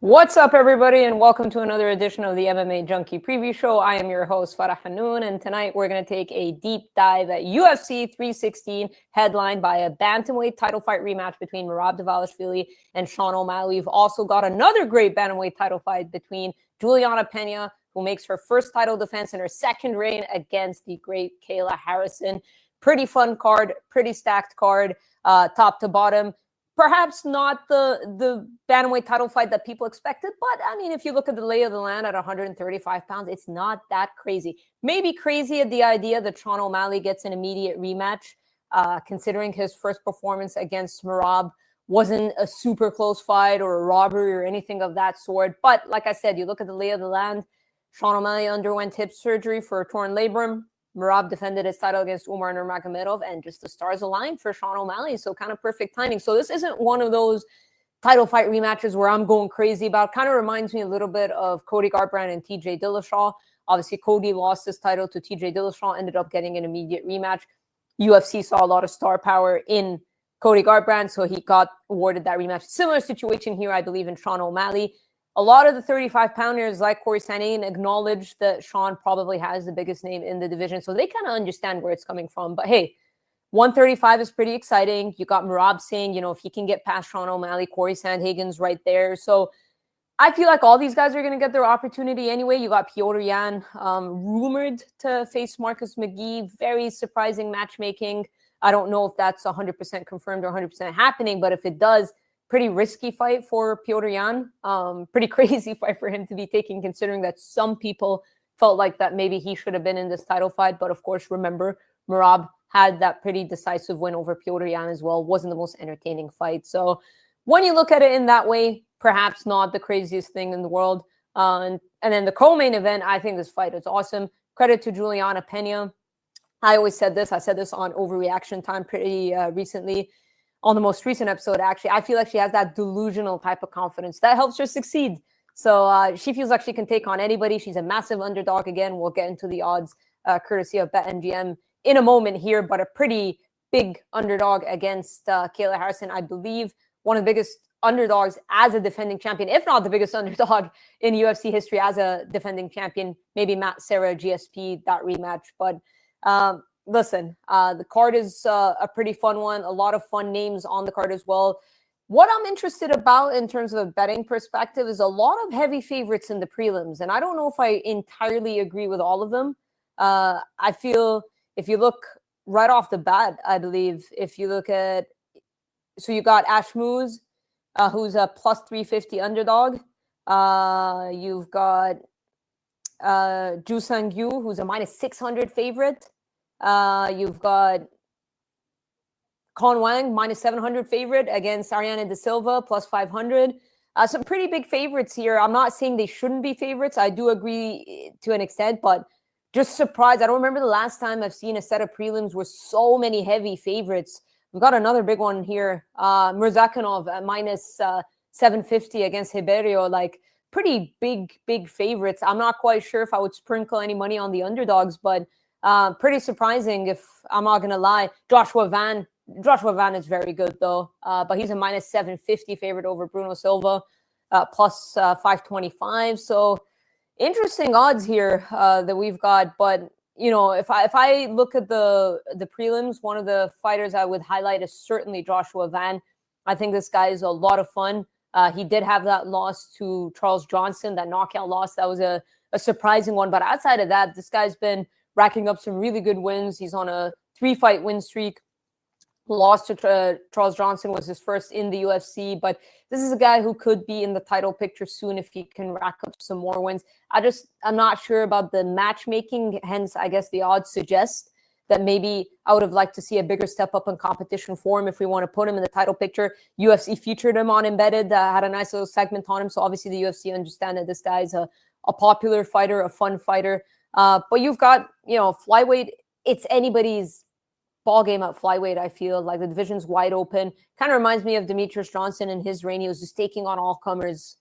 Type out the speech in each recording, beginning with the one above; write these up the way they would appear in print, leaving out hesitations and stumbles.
What's up, everybody, and welcome to another edition of the MMA Junkie Preview Show. I am your host, Farah Hannoun, and tonight we're going to take a deep dive at UFC 316, headlined by a bantamweight title fight rematch between Merab Dvalishvili and Sean O'Malley. We've also got another great bantamweight title fight between Juliana Peña, who makes her first title defense in her second reign against the great Kayla Harrison. Pretty fun card, pretty stacked card, top to bottom. Perhaps not the bantamweight title fight that people expected, but I mean, if you look at the lay of the land at 135 pounds, it's not that crazy. Maybe crazy at the idea that Sean O'Malley gets an immediate rematch, considering his first performance against Merab wasn't a super close fight or a robbery or anything of that sort. But like I said, you look at the lay of the land, Sean O'Malley underwent hip surgery for a torn labrum. Merab defended his title against Umar Nurmagomedov, and just the stars aligned for Sean O'Malley. So kind of perfect timing. So this isn't one of those title fight rematches where I'm going crazy about. Kind of reminds me a little bit of Cody Garbrandt and TJ Dillashaw. Obviously, Cody lost his title to TJ Dillashaw, ended up getting an immediate rematch. UFC saw a lot of star power in Cody Garbrandt, so he got awarded that rematch. Similar situation here, I believe, in Sean O'Malley. A lot of the 35-pounders, like Corey Sandhagen, acknowledge that Sean probably has the biggest name in the division, so they kind of understand where it's coming from. But hey, 135 is pretty exciting. You got Merab saying, you know, if he can get past Sean O'Malley, Corey Sandhagen's right there. So I feel like all these guys are going to get their opportunity anyway. You got Petr Yan rumored to face Marcus McGee. Very surprising matchmaking. I don't know if that's 100% confirmed or 100% happening, but if it does, pretty risky fight for Petr Yan. Pretty crazy fight for him to be taking, considering that some people felt like that maybe he should have been in this title fight. But of course, remember, Merab had that pretty decisive win over Petr Yan as well. Wasn't the most entertaining fight. So when you look at it in that way, perhaps not the craziest thing in the world. And then the co-main event, I think this fight is awesome. Credit to Juliana Peña. I always said this. I said this on Overreaction Time pretty recently. On the most recent episode, actually, I feel like she has that delusional type of confidence that helps her succeed. So she feels like she can take on anybody. She's a massive underdog. Again, we'll get into the odds courtesy of BetMGM in a moment here, but a pretty big underdog against Kayla Harrison. I believe one of the biggest underdogs as a defending champion, if not the biggest underdog in UFC history as a defending champion. Maybe Matt Serra, GSP, that rematch. But listen, the card is a pretty fun one. A lot of fun names on the card as well. What I'm interested about in terms of a betting perspective is a lot of heavy favorites in the prelims. And I don't know if I entirely agree with all of them. I feel if you look right off the bat, I believe if you look at, so you got Ash Moose, who's a plus 350 underdog. You've got Ju Sang-Yu, who's a minus 600 favorite. You've got Con Wang, minus 700 favorite against Ariana De Silva, plus 500. Some pretty big favorites here. I'm not saying they shouldn't be favorites. I do agree to an extent, but just surprised. I don't remember the last time I've seen a set of prelims with so many heavy favorites. We've got another big one here. Murzakanov at minus 750 against Ribeiro. Like, pretty big favorites. I'm not quite sure if I would sprinkle any money on the underdogs, but pretty surprising, if I'm not going to lie. Joshua Van is very good, though. But he's a minus 750 favorite over Bruno Silva, plus 525. So interesting odds here that we've got. But, you know, if I look at the prelims, one of the fighters I would highlight is certainly Joshua Van. I think this guy is a lot of fun. He did have that loss to Charles Johnson, that knockout loss. That was a surprising one. But outside of that, this guy's been racking up some really good wins. He's on a 3-fight win streak. Lost to Charles Johnson was his first in the UFC, but this is a guy who could be in the title picture soon if he can rack up some more wins. I'm not sure about the matchmaking, hence I guess the odds suggest that maybe I would have liked to see a bigger step up in competition for him if we want to put him in the title picture. UFC featured him on Embedded, had a nice little segment on him, so obviously the UFC understand that this guy is a popular fighter, a fun fighter. But you've got, you know, flyweight, it's anybody's ball game at flyweight. I feel like the division's wide open. Kind of reminds me of Demetrius Johnson in his reign. He was just taking on all comers,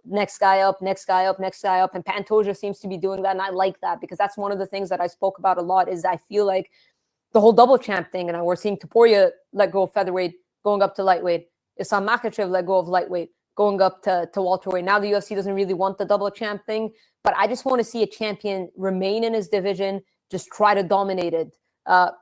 next guy up. And Pantoja seems to be doing that. And I like that because that's one of the things that I spoke about a lot is I feel like the whole double champ thing. And we're seeing Topuria let go of featherweight, going up to lightweight. Islam Makhachev let go of lightweight, going up to welterweight. Now the UFC doesn't really want the double champ thing, but I just want to see a champion remain in his division, just try to dominate it.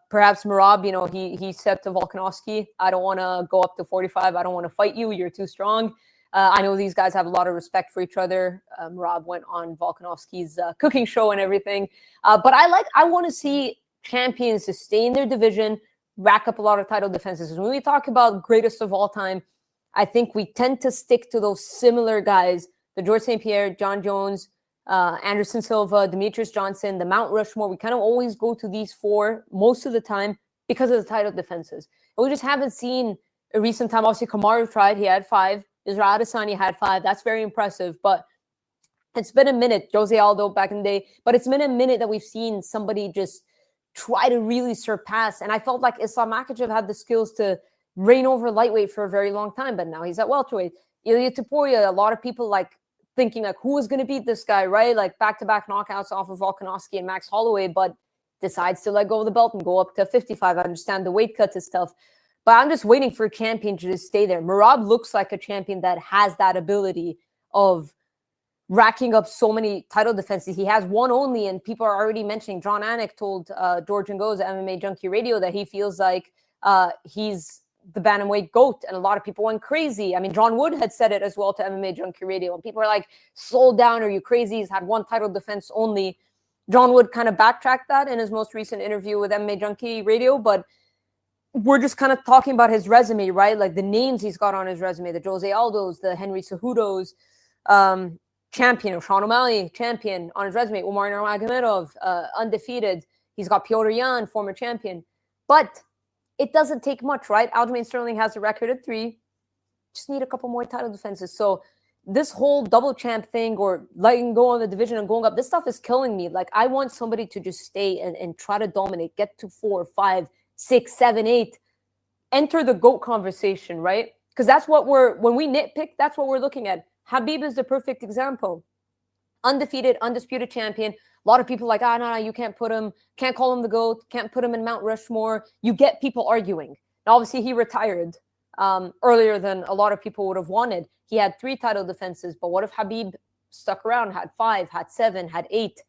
Perhaps Merab, you know, he said to Volkanovski, I don't want to go up to 45. I don't want to fight you. You're too strong. I know these guys have a lot of respect for each other. Merab went on Volkanovski's cooking show and everything. But I want to see champions to stay in their division, rack up a lot of title defenses. When we talk about greatest of all time, I think we tend to stick to those similar guys, the George St. Pierre, John Jones, Anderson Silva, Demetrius Johnson, the Mount Rushmore. We kind of always go to these four most of the time because of the title defenses. And we just haven't seen a recent time. Obviously, Kamaru tried. He had 5. Israel Adesanya had 5. That's very impressive. But it's been a minute. Jose Aldo back in the day. But it's been a minute that we've seen somebody just try to really surpass. And I felt like Islam Makhachev had the skills to reign over lightweight for a very long time. But now he's at welterweight. Ilia Topuria, a lot of people like thinking like, who is going to beat this guy, right? Like back-to-back knockouts off of Volkanovski and Max Holloway, but decides to let go of the belt and go up to 55. I understand the weight cut is tough. But I'm just waiting for a champion to just stay there. Merab looks like a champion that has that ability of racking up so many title defenses. He has one only, and people are already mentioning. John Anik told George Ngoz at MMA Junkie Radio that he feels like he's the Bantamweight GOAT, and a lot of people went crazy. I mean, John Wood had said it as well to MMA Junkie Radio, and people are like, slow down, are you crazy? He's had one title defense only. John Wood kind of backtracked that in his most recent interview with MMA Junkie Radio, but we're just kind of talking about his resume, right? Like the names he's got on his resume, the Jose Aldos, the Henry Cejudos, champion of Sean O'Malley, champion on his resume, Umar Nurmagomedov, undefeated. He's got Piotr Jan, former champion. But it doesn't take much, right? Aljamain Sterling has a record of 3. Just need a couple more title defenses. So this whole double champ thing or letting go on the division and going up, this stuff is killing me. Like I want somebody to just stay and try to dominate, get to 4, 5, 6, 7, 8, enter the GOAT conversation, right? Because that's what when we nitpick, that's what we're looking at. Khabib is the perfect example. Undefeated, undisputed champion. A lot of people like, no, you can't put him, can't call him the GOAT, can't put him in Mount Rushmore. You get people arguing. Now, obviously, he retired earlier than a lot of people would have wanted. He had 3 title defenses, but what if Khabib stuck around, had 5, had 7, had 8,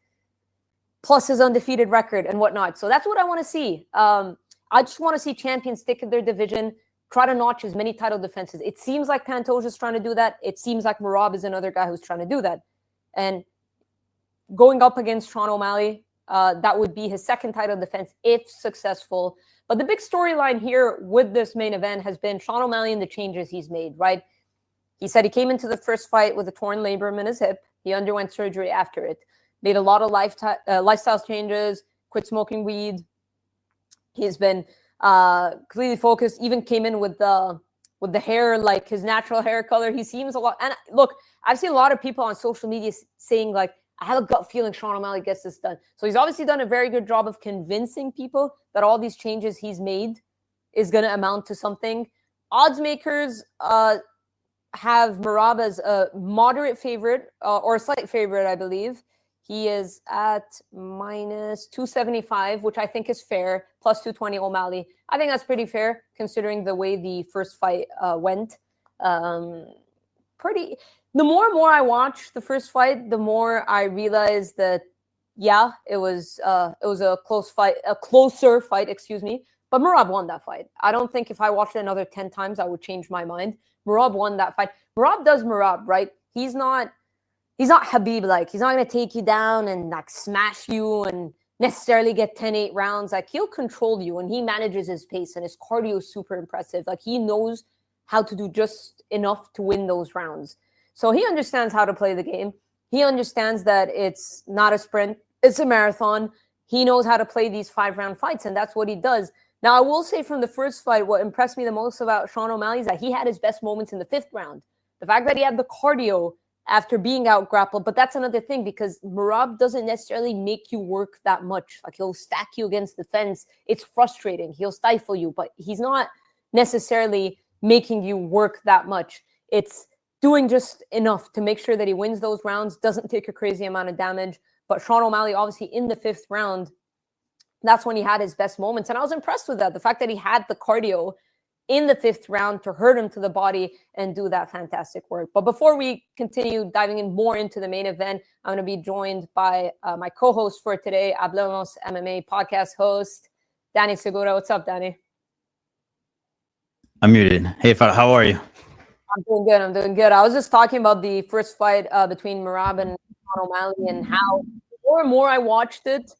plus his undefeated record and whatnot? So that's what I want to see. I just want to see champions stick in their division, try to notch as many title defenses. It seems like Pantoja is trying to do that. It seems like Merab is another guy who's trying to do that. And going up against Sean O'Malley, that would be his 2nd title defense if successful. But the big storyline here with this main event has been Sean O'Malley and the changes he's made, right? He said he came into the first fight with a torn labrum in his hip. He underwent surgery after it. Made a lot of lifestyle changes, quit smoking weed. He's been completely focused, even came in with the hair, like his natural hair color. He seems a lot. And look, I've seen a lot of people on social media saying like, I have a gut feeling Sean O'Malley gets this done. So he's obviously done a very good job of convincing people that all these changes he's made is going to amount to something. Odds makers have Merab as a moderate favorite or a slight favorite, I believe. He is at minus 275, which I think is fair, plus 220 O'Malley. I think that's pretty fair considering the way the first fight went. The more and more I watch the first fight, the more I realize that, yeah, it was a closer fight, excuse me. But Merab won that fight. I don't think if I watched it another 10 times, I would change my mind. Merab won that fight. Merab does Merab, right? He's not Khabib, like he's not going to take you down and like smash you and necessarily get 10-8 rounds. Like he'll control you and he manages his pace and his cardio is super impressive. Like he knows how to do just enough to win those rounds. So he understands how to play the game. He understands that it's not a sprint, it's a marathon. He knows how to play these 5-round fights, and that's what he does. Now, I will say from the first fight, what impressed me the most about Sean O'Malley is that he had his best moments in the 5th round. The fact that he had the cardio after being out grappled, but that's another thing because Merab doesn't necessarily make you work that much. Like he'll stack you against the fence. It's frustrating. He'll stifle you, but he's not necessarily making you work that much. It's doing just enough to make sure that he wins those rounds, doesn't take a crazy amount of damage. But Sean O'Malley, obviously in the 5th round, that's when he had his best moments. And I was impressed with that. The fact that he had the cardio in the 5th round to hurt him to the body and do that fantastic work. But before we continue diving in more into the main event, I'm going to be joined by my co-host for today, Hablemos MMA podcast host, Danny Segura. What's up, Danny? I'm muted. Hey, Farah, how are you? I'm doing good. I'm doing good. I was just talking about the first fight between Merab and O'Malley and how the more and more I watched it,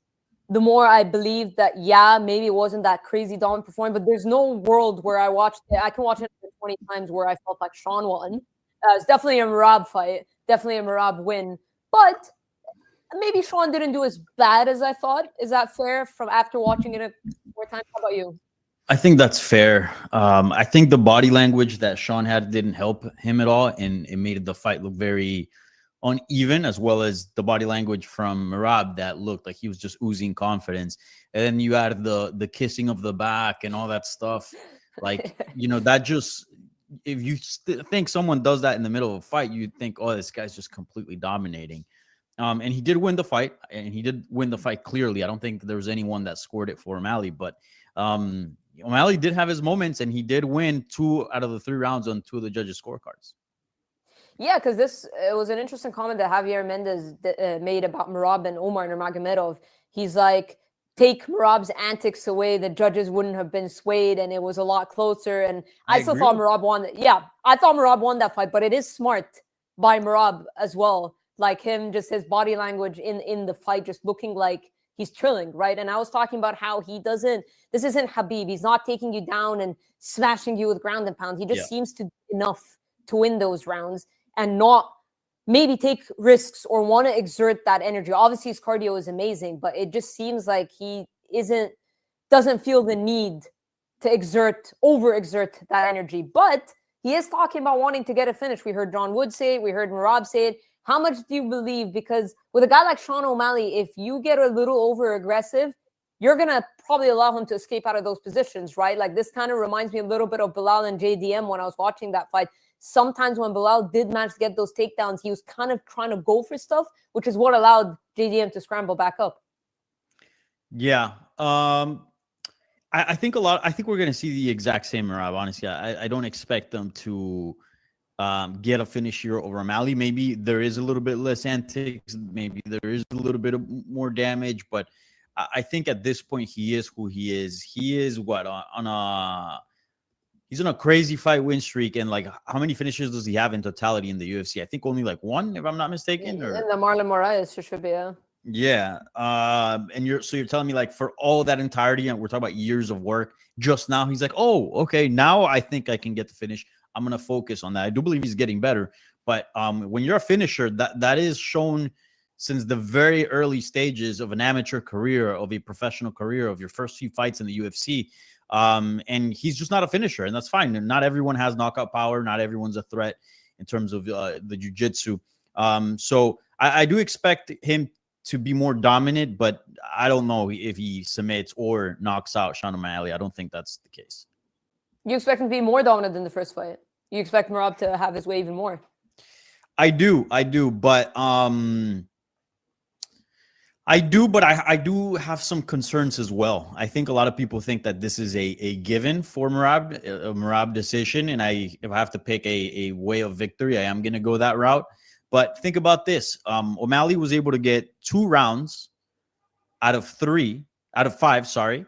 the more I believed that, yeah, maybe it wasn't that crazy dominant performance, but there's no world where I watched it. I can watch it 20 times where I felt like Sean won. It's definitely a Merab fight, definitely a Merab win, but maybe Sean didn't do as bad as I thought. Is that fair from after watching it more times? How about you? I think that's fair. I think the body language that Sean had didn't help him at all, and it made the fight look very uneven, as well as the body language from Merab that looked like he was just oozing confidence. And then you add the kissing of the back and all that stuff. Like, that just, if you think someone does that in the middle of a fight, you'd think, oh, this guy's just completely dominating. And he did win the fight, and he did win the fight clearly. I don't think there was anyone that scored it for O'Malley, but O'Malley did have his moments, and he did win 2 out of the 3 rounds on 2 of the judges' scorecards. Yeah, because it was an interesting comment that Javier Mendez made about Merab and Omar Nurmagomedov. He's like, take Merab's antics away, the judges wouldn't have been swayed, and it was a lot closer. And I still thought Merab won. Yeah, I thought Merab won that fight, but it is smart by Merab as well. Like him, just his body language in the fight, just looking like he's trilling, right? And I was talking about how this isn't Khabib. He's not taking you down and smashing you with ground and pound. He just seems to do enough to win those rounds and not maybe take risks or want to exert that energy. Obviously, his cardio is amazing, but it just seems like he doesn't feel the need to overexert that energy. But he is talking about wanting to get a finish. We heard John Wood say it. We heard Merab say it. How much do you believe? Because with a guy like Sean O'Malley, if you get a little over-aggressive, you're going to probably allow him to escape out of those positions, right? Like this kind of reminds me a little bit of Bilal and JDM when I was watching that fight. Sometimes when Bilal did manage to get those takedowns, he was kind of trying to go for stuff, which is what allowed JDM to scramble back up. Yeah. I think we're going to see the exact same Merab, honestly. I don't expect them to get a finish here over O'Malley. Maybe there is a little bit less antics. Maybe there is a little bit of more damage. But I think at this point, he is who he is. He is he's on a crazy fight win streak. And like, how many finishes does he have in totality in the UFC? I think only like 1, if I'm not mistaken. And the Marlon Moraes should be, yeah. Yeah. And you're telling me like for all that entirety, and we're talking about years of work, just now he's like, oh, okay, now I think I can get the finish. I'm going to focus on that. I do believe he's getting better, but when you're a finisher, that is shown since the very early stages of an amateur career, of a professional career, of your first few fights in the UFC. And he's just not a finisher, and that's fine. And not everyone has knockout power. Not everyone's a threat in terms of the jiu-jitsu. So I do expect him to be more dominant, but I don't know if he submits or knocks out Sean O'Malley. I don't think that's the case. You expect him to be more dominant than the first fight? You expect Merab to have his way even more? I do, but I do have some concerns as well. I think a lot of people think that this is a given for Merab, a Merab decision, and if I have to pick a way of victory, I am going to go that route. But think about this: O'Malley was able to get 2 rounds out of 5. Sorry.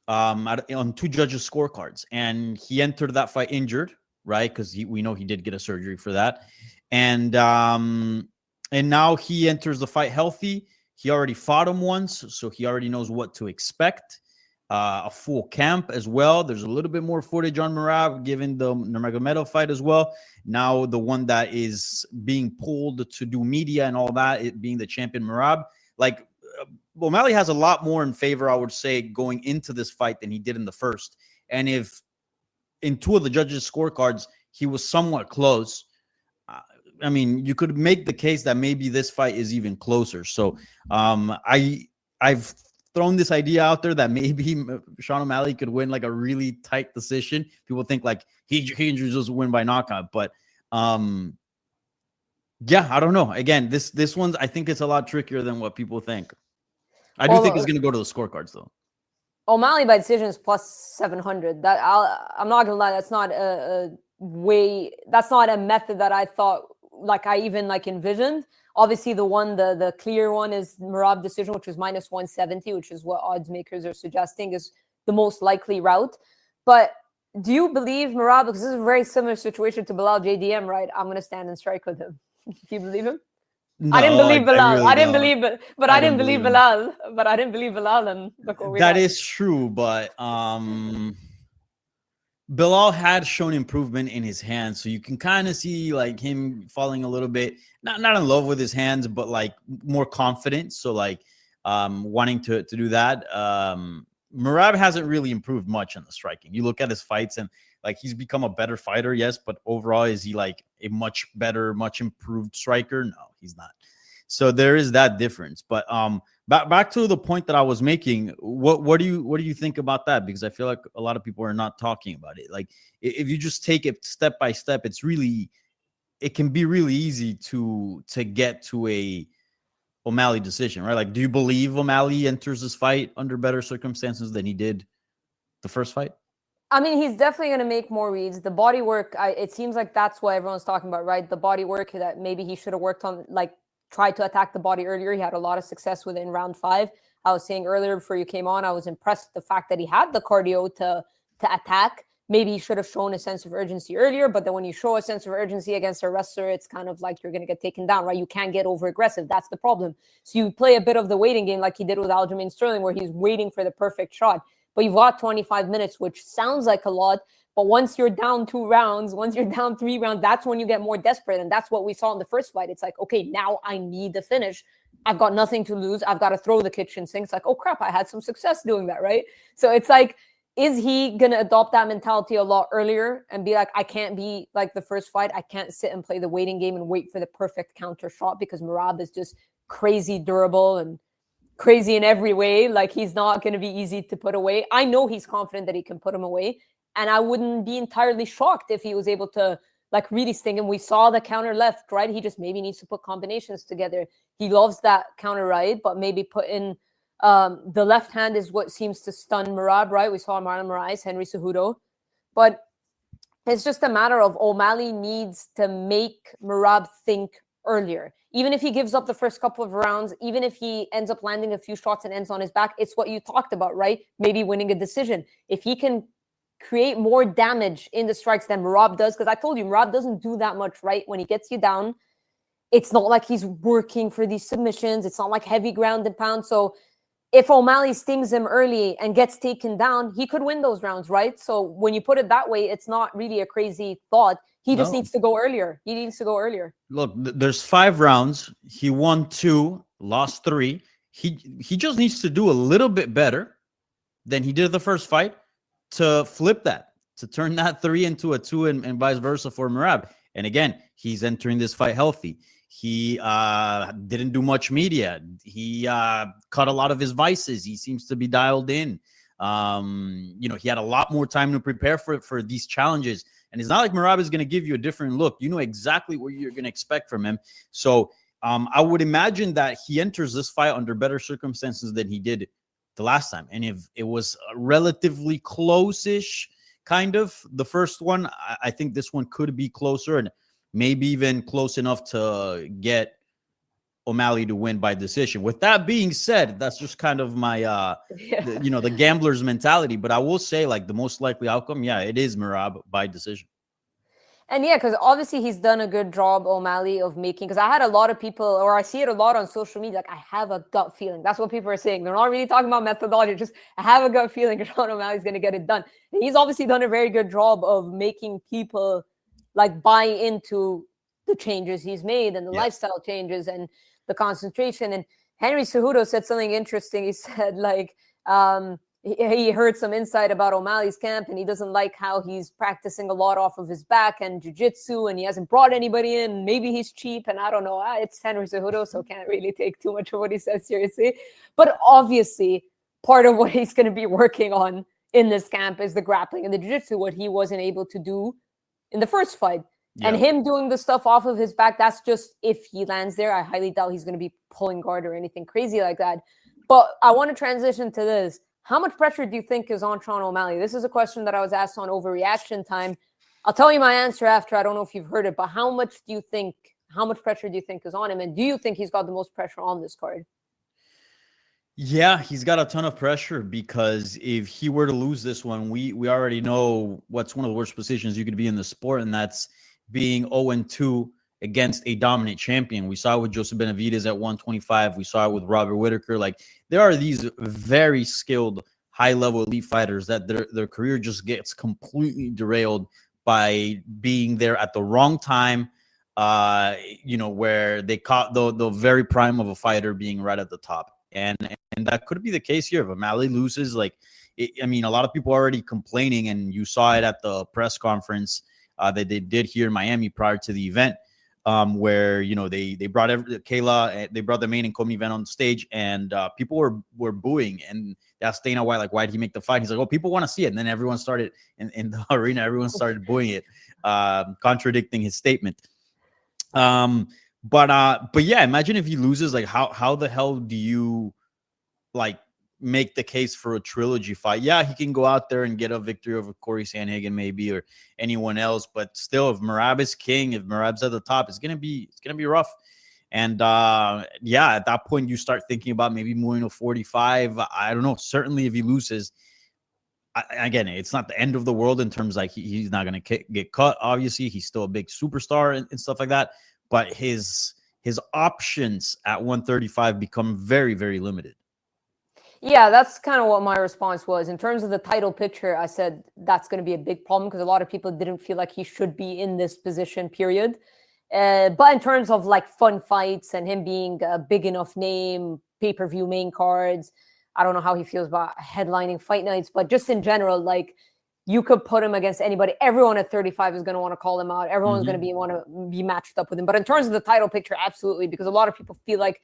On 2 judges' scorecards, and he entered that fight injured, right? Because we know he did get a surgery for that, and now he enters the fight healthy. He already fought him once, so he already knows what to expect. A full camp as well. There's a little bit more footage on Merab, given the Nurmagomedov fight as well. Now the one that is being pulled to do media and all that, it being the champion Merab, like. O'Malley has a lot more in favor, I would say, going into this fight than he did in the first. And if in 2 of the judges' scorecards, he was somewhat close, I mean, you could make the case that maybe this fight is even closer. So I've thrown this idea out there that maybe Sean O'Malley could win like a really tight decision. People think like he just win by knockout. But yeah, I don't know. Again, this one's, I think it's a lot trickier than what people think. I do think it's going to go to the scorecards, though. O'Malley by decision is plus 700. That I'm not gonna lie, that's not a way. That's not a method that I thought like I even like envisioned. Obviously, the clear one is Merab decision, which is minus 170, which is what odds makers are suggesting is the most likely route. But do you believe Merab? Because this is a very similar situation to Bilal JDM, right? I'm gonna stand and strike with him. Do you believe him? No, I didn't believe Bilal. really I didn't don't. believe it, but I didn't believe him. Bilal. But I didn't believe Bilal, and look what we That got. is true, but Bilal had shown improvement in his hands, so you can kind of see like him falling a little bit, not in love with his hands, but like more confident. So like wanting to do that. Merab hasn't really improved much in the striking. You look at his fights and like he's become a better fighter, yes, but overall, is he like a much better, much improved striker? No, he's not. So there is that difference. But back to the point that I was making. What do you think about that? Because I feel like a lot of people are not talking about it. Like if you just take it step by step, it can be really easy to get to a O'Malley decision, right? Like, do you believe O'Malley enters this fight under better circumstances than he did the first fight? I mean, he's definitely going to make more reads. The body work, it seems like that's what everyone's talking about, right? The body work that maybe he should have worked on, like tried to attack the body earlier. He had a lot of success with it in round 5. I was saying earlier before you came on, I was impressed with the fact that he had the cardio to attack. Maybe he should have shown a sense of urgency earlier, but then when you show a sense of urgency against a wrestler, it's kind of like you're going to get taken down, right? You can't get over aggressive. That's the problem. So you play a bit of the waiting game like he did with Aljamain Sterling, where he's waiting for the perfect shot. But you've got 25 minutes, which sounds like a lot. But once you're down 2 rounds, once you're down 3 rounds, that's when you get more desperate. And that's what we saw in the first fight. It's like, okay, now I need the finish. I've got nothing to lose. I've got to throw the kitchen sink. It's like, oh, crap, I had some success doing that, right? So it's like, is he going to adopt that mentality a lot earlier and be like, I can't be like the first fight. I can't sit and play the waiting game and wait for the perfect counter shot because Merab is just crazy durable and crazy in every way. Like he's not going to be easy to put away. I know he's confident that he can put him away. And I wouldn't be entirely shocked if he was able to like really sting him. We saw the counter left, right? He just maybe needs to put combinations together. He loves that counter right, but maybe put in the left hand is what seems to stun Merab, right? We saw Marlon Moraes, Henry Cejudo. But it's just a matter of O'Malley needs to make Merab think earlier. Even if he gives up the first couple of rounds, even if he ends up landing a few shots and ends on his back, it's what you talked about, right? Maybe winning a decision. If he can create more damage in the strikes than Merab does, because I told you, Merab doesn't do that much, right? When he gets you down, it's not like he's working for these submissions. It's not like heavy ground and pound. So if O'Malley stings him early and gets taken down, he could win those rounds, right? So when you put it that way, it's not really a crazy thought. He just needs to go earlier. He needs to go earlier. Look, there's 5 rounds. He won 2, lost 3. He just needs to do a little bit better than he did the first fight to flip that, to turn that 3 into a 2 and vice versa for Merab. And again, he's entering this fight healthy. He didn't do much media. He cut a lot of his vices. He seems to be dialed in. He had a lot more time to prepare for these challenges. And it's not like Merab is going to give you a different look. You know exactly what you're going to expect from him. So I would imagine that he enters this fight under better circumstances than he did the last time. And if it was relatively close-ish, kind of, the first one, I think this one could be closer and maybe even close enough to get O'Malley to win by decision. With that being said, that's just kind of my, the gambler's mentality. But I will say, like, the most likely outcome, it is Merab by decision. And because obviously he's done a good job, O'Malley, of making, because I had a lot of people, or I see it a lot on social media, like, I have a gut feeling. That's what people are saying. They're not really talking about methodology, just, I have a gut feeling Sean O'Malley's going to get it done. And he's obviously done a very good job of making people, like, buy into the changes he's made and the lifestyle changes and the concentration. And Henry Cejudo said something interesting. He said, like, he heard some insight about O'Malley's camp and he doesn't like how he's practicing a lot off of his back and jiu-jitsu and he hasn't brought anybody in. Maybe he's cheap and I don't know. It's Henry Cejudo, so can't really take too much of what he says seriously. But obviously, part of what he's going to be working on in this camp is the grappling and the jiu-jitsu, what he wasn't able to do in the first fight. And him doing the stuff off of his back, that's just if he lands there. I highly doubt he's going to be pulling guard or anything crazy like that. But I want to transition to this. How much pressure do you think is on Sean O'Malley? This is a question that I was asked on Overreaction Time. I'll tell you my answer after. I don't know if you've heard it, but how much pressure do you think is on him? And do you think he's got the most pressure on this card? Yeah, he's got a ton of pressure because if he were to lose this one, we already know what's one of the worst positions you could be in the sport, and that's being 0-2 against a dominant champion. We saw it with Joseph Benavidez at 125. We saw it with Robert Whittaker. Like, there are these very skilled, high-level elite fighters that their career just gets completely derailed by being there at the wrong time, where they caught the very prime of a fighter being right at the top. And that could be the case here. If O'Malley loses, a lot of people are already complaining, and you saw it at the press conference that they did here in Miami prior to the event, where they brought Kayla, they brought the main and co-main event on stage, and people were booing, and asked Dana White, like, why did he make the fight? He's like, oh, people want to see it. And then everyone started in the arena, everyone started booing it, contradicting his statement. But yeah, imagine if he loses. Like, how the hell do you make the case for a trilogy fight? Yeah, he can go out there and get a victory over Corey Sandhagen maybe, or anyone else, but still, if Merab is king, if Merab's at the top, it's gonna be rough. And yeah, at that point you start thinking about maybe moving to 45. I don't know. Certainly if he loses, again, it's not the end of the world in terms he's not gonna get cut. Obviously, he's still a big superstar and stuff like that. But his options at 135 become very, very limited. Yeah, that's kind of what my response was. In terms of the title picture, I said that's going to be a big problem because a lot of people didn't feel like he should be in this position, period. But in terms of fun fights and him being a big enough name, pay-per-view main cards, I don't know how he feels about headlining fight nights, but just in general, you could put him against anybody. Everyone at 35 is going to want to call him out. Everyone's going to want to be matched up with him. But in terms of the title picture, absolutely, because a lot of people feel like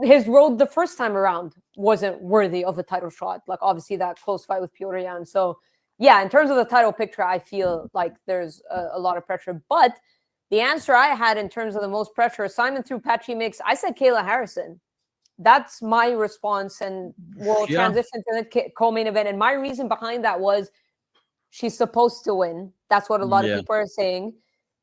his road the first time around wasn't worthy of a title shot. Obviously that close fight with Petr Yan. So yeah, in terms of the title picture, I feel like there's a lot of pressure. But the answer I had in terms of the most pressure, Simon threw Patchy mix, I said Kayla Harrison. That's my response, and we'll transition to the co-main event. And my reason behind that was she's supposed to win. That's what a lot of people are saying.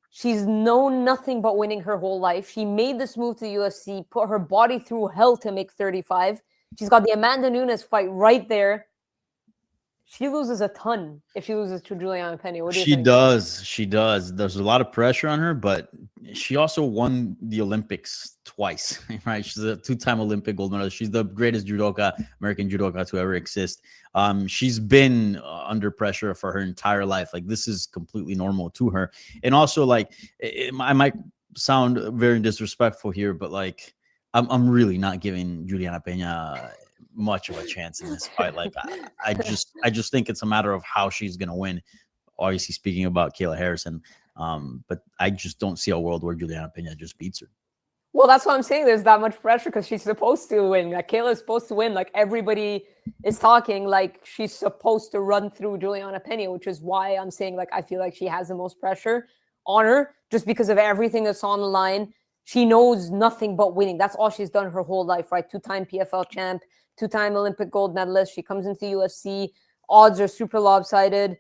She's known nothing but winning her whole life. She made this move to the UFC, put her body through hell to make 35. She's got the Amanda Nunes fight right there. She loses a ton if she loses to Juliana Peña. What do you think? She does. There's a lot of pressure on her, but she also won the Olympics twice, right? She's a two-time Olympic gold medalist. She's the greatest American judoka to ever exist. She's been under pressure for her entire life. This is completely normal to her. And also, I might sound very disrespectful here, but I'm really not giving Juliana Peña much of a chance in this fight. I just think it's a matter of how she's gonna win. Obviously, speaking about Kayla Harrison, but I just don't see a world where Juliana Peña just beats her. Well, that's what I'm saying. There's that much pressure because she's supposed to win. Kayla is supposed to win. Everybody is talking she's supposed to run through Juliana Peña, which is why I'm saying I feel like she has the most pressure on her just because of everything that's on the line. She knows nothing but winning. That's all she's done her whole life, right? Two-time PFL champ, two-time Olympic gold medalist. She comes into the UFC. Odds are super lopsided.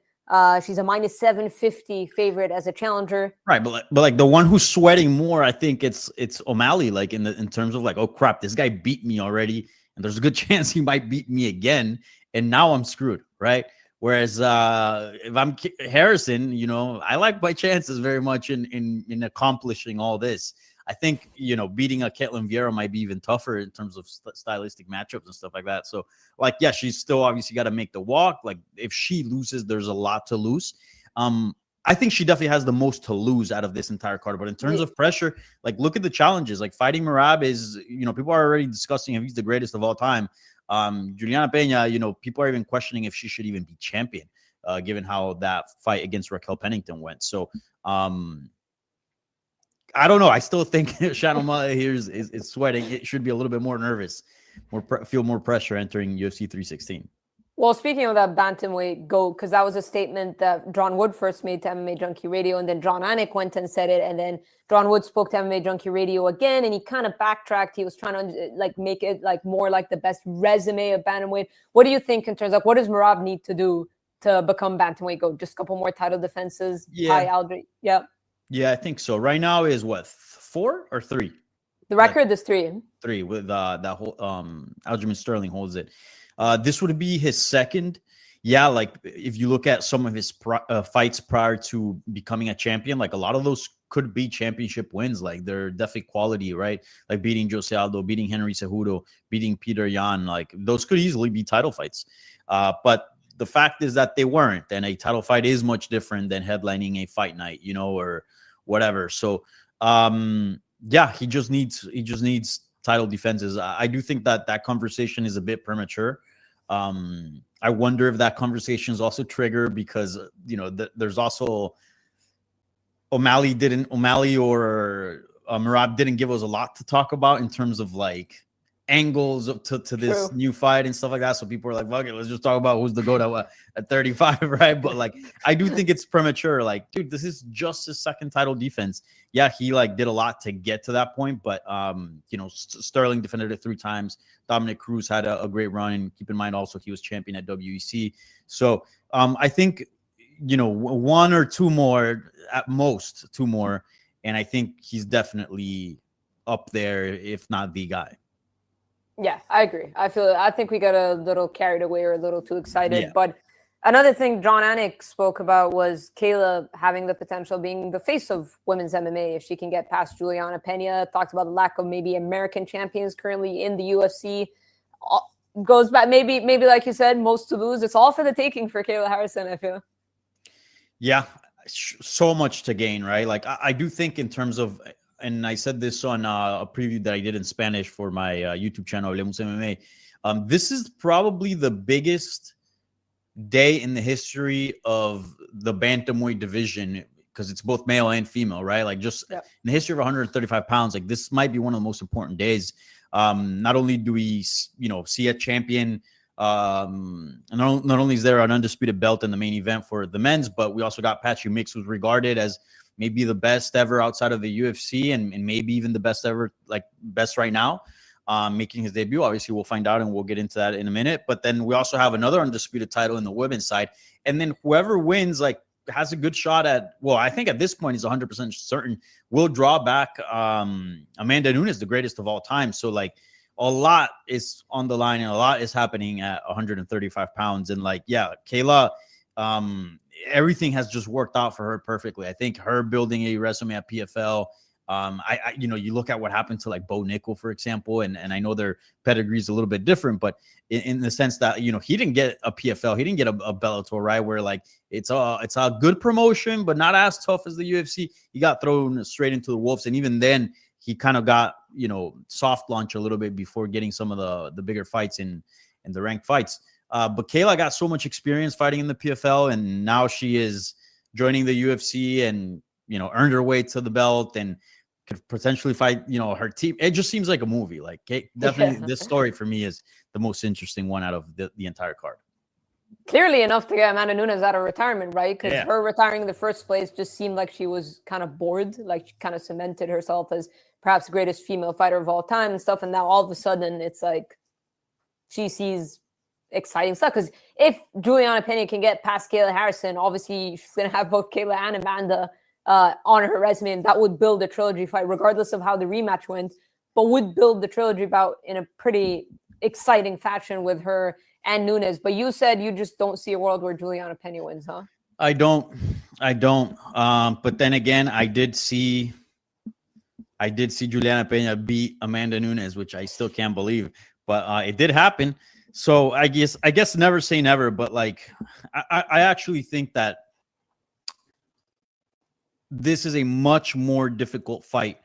She's a minus 750 favorite as a challenger. Right, but the one who's sweating more, I think it's O'Malley. In terms of oh crap, this guy beat me already, and there's a good chance he might beat me again, and now I'm screwed, right? Whereas if I'm Harrison, I like my chances very much in accomplishing all this. I think, beating a Ketlen Vieira might be even tougher in terms of stylistic matchups and stuff like that. So, yeah, she's still obviously got to make the walk. If she loses, there's a lot to lose. I think she definitely has the most to lose out of this entire card. But in terms of pressure, look at the challenges. Fighting Merab is, people are already discussing if he's the greatest of all time. Juliana Peña, people are even questioning if she should even be champion, given how that fight against Raquel Pennington went. So, I don't know. I still think Sean O'Malley here is sweating. It should be a little bit more nervous, feel more pressure entering UFC 316. Well, speaking of that bantamweight GOAT, because that was a statement that John Wood first made to MMA Junkie Radio, and then John Anik went and said it, and then John Wood spoke to MMA Junkie Radio again, and he kind of backtracked. He was trying to like make it like more like the best resume of bantamweight. What do you think in terms of what does Merab need to do to become bantamweight GOAT? Just a couple more title defenses. Yeah, Aldrich. Yeah. Yeah, I think so. Right now is what, 4 or 3? The record is 3. 3 with that whole Aljamain Sterling holds it. This would be his second. Yeah, like if you look at some of his fights prior to becoming a champion, like a lot of those could be championship wins. Like they're definitely quality, right? Like beating Jose Aldo, beating Henry Cejudo, beating Peter Yan. Like those could easily be title fights. But the fact is that they weren't. And a title fight is much different than headlining a fight night, you know, or whatever. So yeah, he just needs title defenses. I do think that conversation is a bit premature. I wonder if that conversation is also triggered because, you know, there's also O'Malley or Merab didn't give us a lot to talk about in terms of like angles to this new fight and stuff like that. So people are like, fuck it, let's just talk about who's the GOAT at 35, right? But like, I do think it's premature. Like, dude, this is just his second title defense. Yeah, he like did a lot to get to that point, but you know, Sterling defended it 3 times. Dominic Cruz had a great run, and keep in mind also he was champion at WEC. So I think, you know, 1 or 2 more at most, 2 more, and I think he's definitely up there, if not the guy. Yeah, I agree. I think we got a little carried away or a little too excited. Yeah. But another thing John Anik spoke about was Kayla having the potential of being the face of women's MMA if she can get past Juliana Peña. Talked about the lack of maybe American champions currently in the UFC. Goes back, maybe like you said, most to lose. It's all for the taking for Kayla Harrison, I feel. Yeah, so much to gain, right? Like I do think in terms of, and I said this on a preview that I did in Spanish for my YouTube channel, Hablemos MMA. This is probably the biggest day in the history of the bantamweight division because it's both male and female, right? Like just in the history of 135 pounds, like this might be one of the most important days. Not only do we, you know, see a champion, not only is there an undisputed belt in the main event for the men's, but we also got Patchy Mix, who's regarded as maybe the best ever outside of the UFC and maybe even the best ever, like best right now, making his debut. Obviously, we'll find out and we'll get into that in a minute. But then we also have another undisputed title in the women's side. And then whoever wins, like, has a good shot at, well, I think at this point, he's 100% certain, will draw back Amanda Nunes, the greatest of all time. So, like, a lot is on the line and a lot is happening at 135 pounds. And, like, yeah, Kayla, everything has just worked out for her perfectly. I think her building a resume at PFL, you know, you look at what happened to like Bo Nickel, for example, and I know their pedigree is a little bit different, but in the sense that, you know, he didn't get a PFL, he didn't get a Bellator, right? Where like it's a good promotion, but not as tough as the UFC. He got thrown straight into the wolves, and even then he kind of got, you know, soft launch a little bit before getting some of the bigger fights in the ranked fights. But Kayla got so much experience fighting in the PFL, and now she is joining the UFC and, you know, earned her way to the belt and could potentially fight, you know, her team. It just seems like a movie. Like, definitely this story for me is the most interesting one out of the entire card. Clearly enough to get Amanda Nunes out of retirement, right? Because her retiring in the first place just seemed like she was kind of bored, like she kind of cemented herself as perhaps the greatest female fighter of all time and stuff. And now all of a sudden it's like she sees exciting stuff. Because if Juliana Peña can get past Kayla Harrison, obviously she's going to have both Kayla and Amanda on her resume, and that would build a trilogy fight, regardless of how the rematch went, but would build the trilogy bout in a pretty exciting fashion with her and Nunes. But you said you just don't see a world where Juliana Peña wins, huh? I don't. But then again, I did see Juliana Peña beat Amanda Nunes, which I still can't believe, but it did happen. So I guess never say never, but like I actually think that this is a much more difficult fight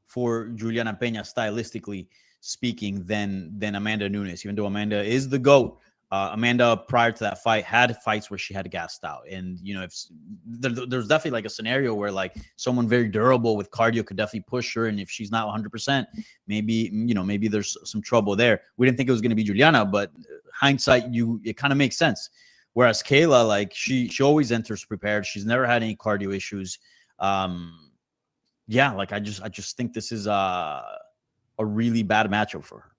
for Juliana Peña, stylistically speaking, than Amanda Nunes. Even though Amanda is the GOAT, Amanda, prior to that fight, had fights where she had gassed out. And, you know, if there's definitely like a scenario where like someone very durable with cardio could definitely push her. And if she's not 100%, maybe, you know, maybe there's some trouble there. We didn't think it was going to be Juliana, but hindsight, it kind of makes sense. Whereas Kayla, like she always enters prepared. She's never had any cardio issues. Yeah, like I just think this is a really bad matchup for her.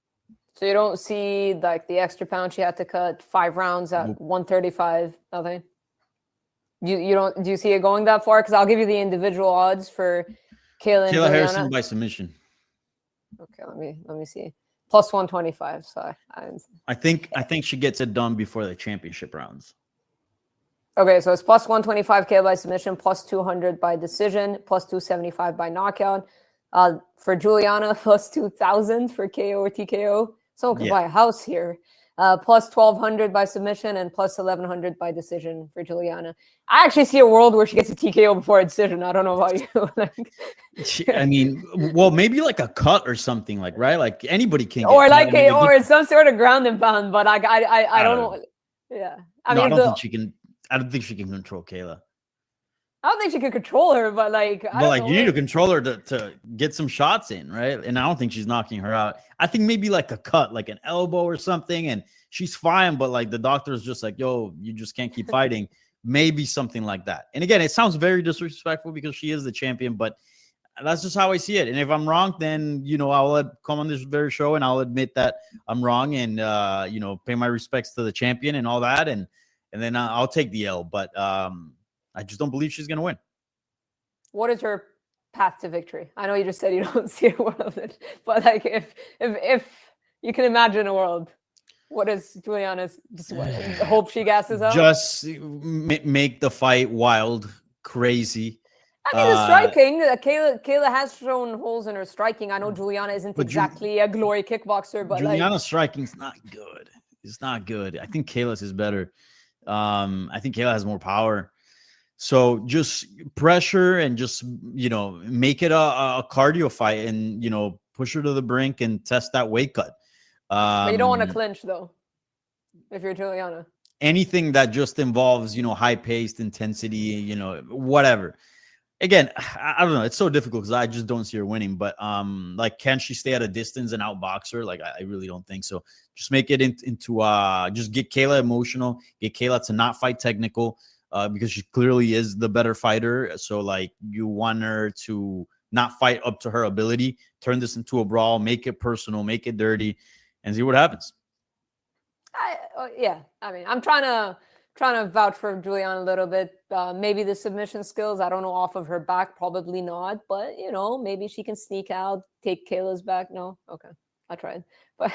So you don't see like the extra pound she had to cut 5 rounds at 135, nothing? You don't, do you see it going that far? Because I'll give you the individual odds for Kayla and Juliana. Harrison by submission. Okay, let me see. Plus 125. So I think she gets it done before the championship rounds. Okay, so it's plus 125 KO by submission, plus 200 by decision, plus 275 by knockout. For Juliana, plus 2,000 for KO or TKO. Someone could buy a house here. Plus 1,200 by submission and plus 1,100 by decision for Juliana. I actually see a world where she gets a TKO before a decision. I don't know about you. I mean, well, maybe like a cut or something, like, right? Like anybody can. Or like or some sort of ground and pound. But I don't know. Yeah, I mean, I don't think she can control Kayla. I don't think she could control her, but like, you need to control her to get some shots in, right? And I don't think she's knocking her out. I think maybe like a cut, like an elbow or something, and she's fine. But like the doctor's just like, yo, you just can't keep fighting. Maybe something like that. And again, it sounds very disrespectful because she is the champion, but that's just how I see it. And if I'm wrong, then, you know, I'll come on this very show and I'll admit that I'm wrong and, you know, pay my respects to the champion and all that. And then I'll take the L. But I just don't believe she's going to win. What is her path to victory? I know you just said you don't see a world of it, but like if you can imagine a world, what is Juliana's hope she gasses out? Just make the fight wild, crazy. I mean, the striking, Kayla has shown holes in her striking. I know Juliana isn't exactly a glory kickboxer, but Juliana's striking's not good. It's not good. I think Kayla's is better. I think Kayla has more power. So just pressure and just, you know, make it a cardio fight and, you know, push her to the brink and test that weight cut. But you don't want to clinch, though, if you're Juliana. Anything that just involves, you know, high-paced intensity, you know, whatever. Again, I don't know. It's so difficult because I just don't see her winning. But, like, can she stay at a distance and outbox her? Like, I really don't think so. Just make it into just get Kayla emotional, get Kayla to not fight technical. Because she clearly is the better fighter. So, like, you want her to not fight up to her ability, turn this into a brawl, make it personal, make it dirty, and see what happens. Yeah, I mean, I'm trying to vouch for Juliana a little bit. Maybe the submission skills, I don't know, off of her back, probably not. But, you know, maybe she can sneak out, take Kayla's back. No? Okay, I tried. But,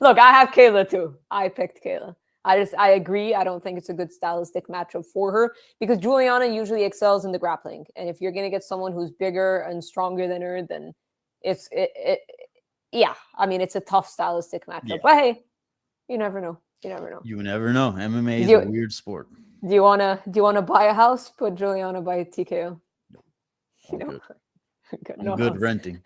look, I have Kayla, too. I picked Kayla. I agree. I don't think it's a good stylistic matchup for her because Juliana usually excels in the grappling. And if you're going to get someone who's bigger and stronger than her, then yeah, I mean, it's a tough stylistic matchup. Yeah. But hey, you never know. You never know. You never know. MMA is a weird sport. Do you wanna buy a house? Put Juliana by TKO. No. Good renting.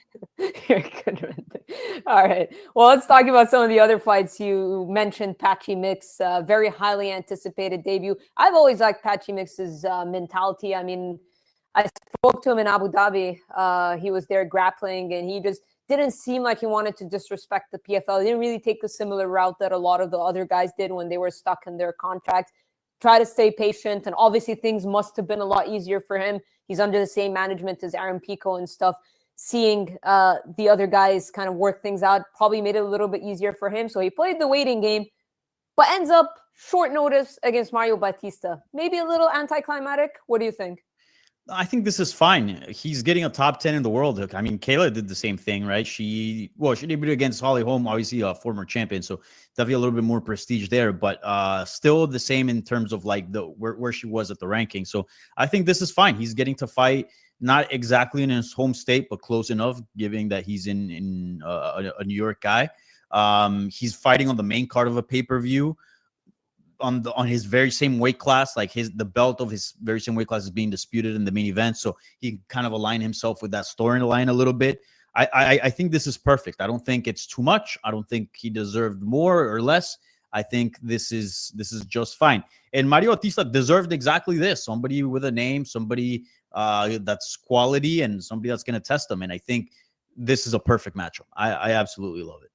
You're good renting. All right. Well, let's talk about some of the other fights. You mentioned Patchy Mix, very highly anticipated debut. I've always liked Patchy Mix's mentality. I mean, I spoke to him in Abu Dhabi. He was there grappling, and he just didn't seem like he wanted to disrespect the PFL. He didn't really take the similar route that a lot of the other guys did when they were stuck in their contracts. Try to stay patient, and obviously things must have been a lot easier for him. He's under the same management as Aaron Pico and stuff. Seeing the other guys kind of work things out probably made it a little bit easier for him. So he played the waiting game, but ends up short notice against Mario Bautista. Maybe a little anticlimactic. What do you think? I think this is fine. He's getting a top 10 in the world. I mean, Kayla did the same thing, right? She debuted against Holly Holm, obviously a former champion, so definitely a little bit more prestige there, but still the same in terms of like where she was at the ranking. So I think this is fine. He's getting to fight not exactly in his home state, but close enough, given that he's in a New York guy. He's fighting on the main card of a pay-per-view. On his very same weight class, like the belt of his very same weight class is being disputed in the main event, so he kind of aligned himself with that storyline a little bit. I think this is perfect. I don't think it's too much. I don't think he deserved more or less. I think this is just fine. And Mario Bautista deserved exactly this: somebody with a name, somebody that's quality, and somebody that's going to test them. And I think this is a perfect matchup. I absolutely love it.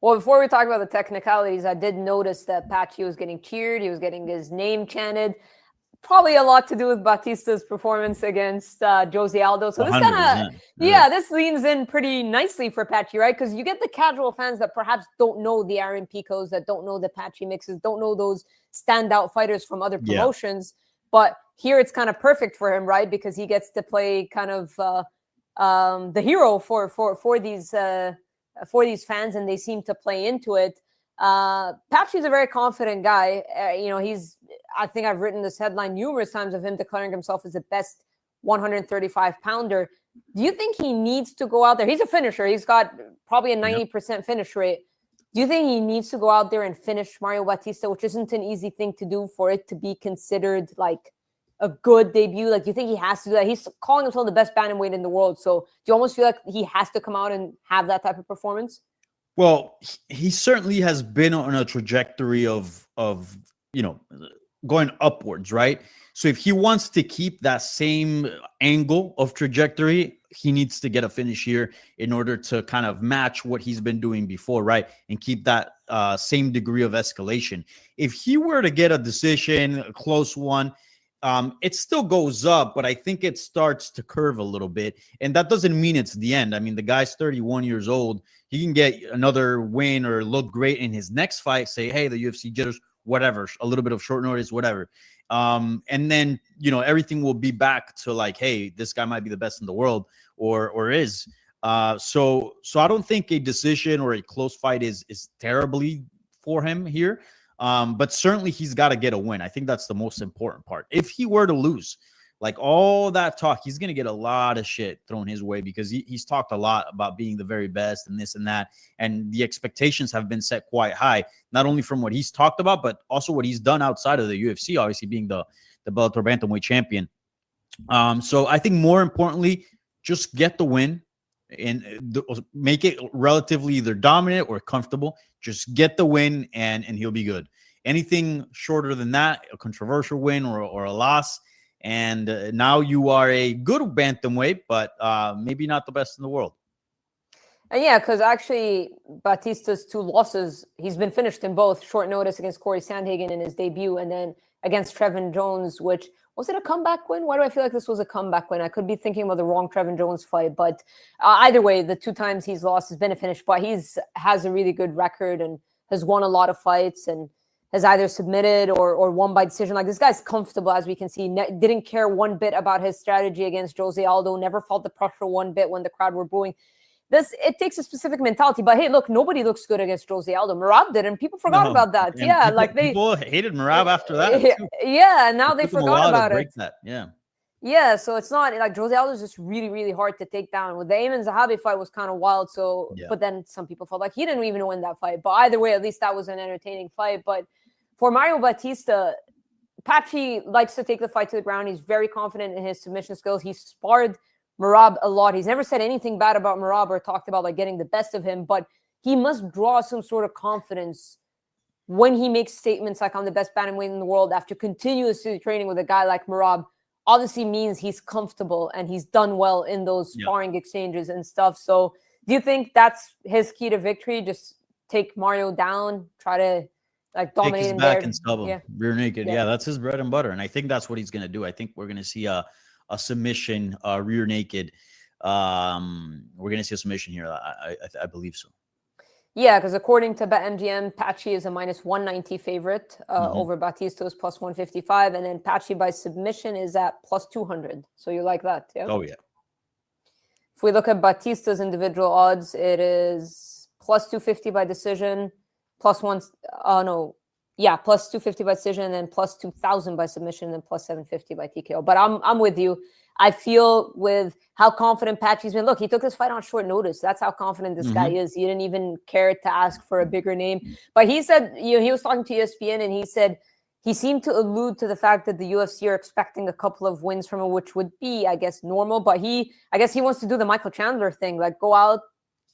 Well, before we talk about the technicalities, I did notice that Patchy was getting cheered. He was getting his name chanted. Probably a lot to do with Bautista's performance against Jose Aldo. So this kind of, this leans in pretty nicely for Patchy, right? Because you get the casual fans that perhaps don't know the Aaron Picos, that don't know the Patchy mixes, don't know those standout fighters from other promotions. But here it's kind of perfect for him, right? Because he gets to play kind of the hero for these fans, and they seem to play into it. Patchy's a very confident guy. I think I've written this headline numerous times of him declaring himself as the best 135 pounder. Do you think he needs to go out there? He's a finisher. He's got probably a 90% finish rate. Do you think he needs to go out there and finish Mario Bautista, which isn't an easy thing to do for it to be considered like a good debut? Like, do you think he has to do that? He's calling himself the best bantamweight in the world. So do you almost feel like he has to come out and have that type of performance? Well, he certainly has been on a trajectory of going upwards, right? So if he wants to keep that same angle of trajectory, he needs to get a finish here in order to kind of match what he's been doing before, right? And keep that same degree of escalation. If he were to get a decision, a close one, it still goes up, but I think it starts to curve a little bit. And that doesn't mean it's the end. I mean, the guy's 31 years old. He can get another win or look great in his next fight, say, hey, the UFC jitters, whatever, a little bit of short notice, whatever. And then, everything will be back to like, hey, this guy might be the best in the world or is. So I don't think a decision or a close fight is terribly for him here. But certainly he's got to get a win. I think that's the most important part. If he were to lose, like all that talk, he's going to get a lot of shit thrown his way because he's talked a lot about being the very best and this and that. And the expectations have been set quite high, not only from what he's talked about, but also what he's done outside of the UFC, obviously being the Bellator Bantamweight champion. So I think more importantly, just get the win and make it relatively either dominant or comfortable. Just get the win and he'll be good. Anything shorter than that, a controversial win or a loss, and now you are a good bantamweight, but maybe not the best in the world. And yeah, because actually Bautista's 2 losses, he's been finished in both. Short notice against Corey Sandhagen in his debut, and then against Trevin Jones, which was it a comeback win? Why do I feel like this was a comeback win? I could be thinking about the wrong Trevin Jones fight, but either way, the 2 times he's lost has been a finish. But has a really good record and has won a lot of fights and has either submitted or won by decision. Like, this guy's comfortable, as we can see. Didn't care one bit about his strategy against Jose Aldo. Never felt the pressure one bit when the crowd were booing. It takes a specific mentality. But hey, look, nobody looks good against Jose Aldo. Merab did, and people forgot about that. And people hated Merab after that. Yeah, and now they forgot about it. Yeah, so it's not like Jose Aldo is just really, really hard to take down. With the Ayman Zahabi fight was kind of wild. But then some people felt like he didn't even win that fight. But either way, at least that was an entertaining fight. But for Mario Bautista, Patchy likes to take the fight to the ground. He's very confident in his submission skills. He sparred Merab a lot. He's never said anything bad about Merab or talked about like getting the best of him, but he must draw some sort of confidence when he makes statements like, I'm the best bantamweight in the world, after continuously training with a guy like Merab. Obviously means he's comfortable and he's done well in those sparring exchanges and stuff. So do you think that's his key to victory? Just take Mario down, try to like dominate take his him back there. And stub him rear naked. Yeah, that's his bread and butter. And I think that's what he's going to do. I think we're going to see a submission, rear naked. We're going to see a submission here. I believe so. Yeah, because according to BetMGM, Patchy is a -190 favorite over Bautista's +155. And then Patchy by submission is at +200. So you like that? Yeah. Oh, yeah. If we look at Bautista's individual odds, it is +250 by decision, +250 by decision, and then +2,000 by submission, and +750 by TKO. But I'm with you. I feel with how confident Patchy's been. Look, he took this fight on short notice. That's how confident this guy is. He didn't even care to ask for a bigger name. But he said, he was talking to ESPN, and he said he seemed to allude to the fact that the UFC are expecting a couple of wins from him, which would be, I guess, normal. But I guess he wants to do the Michael Chandler thing, like go out,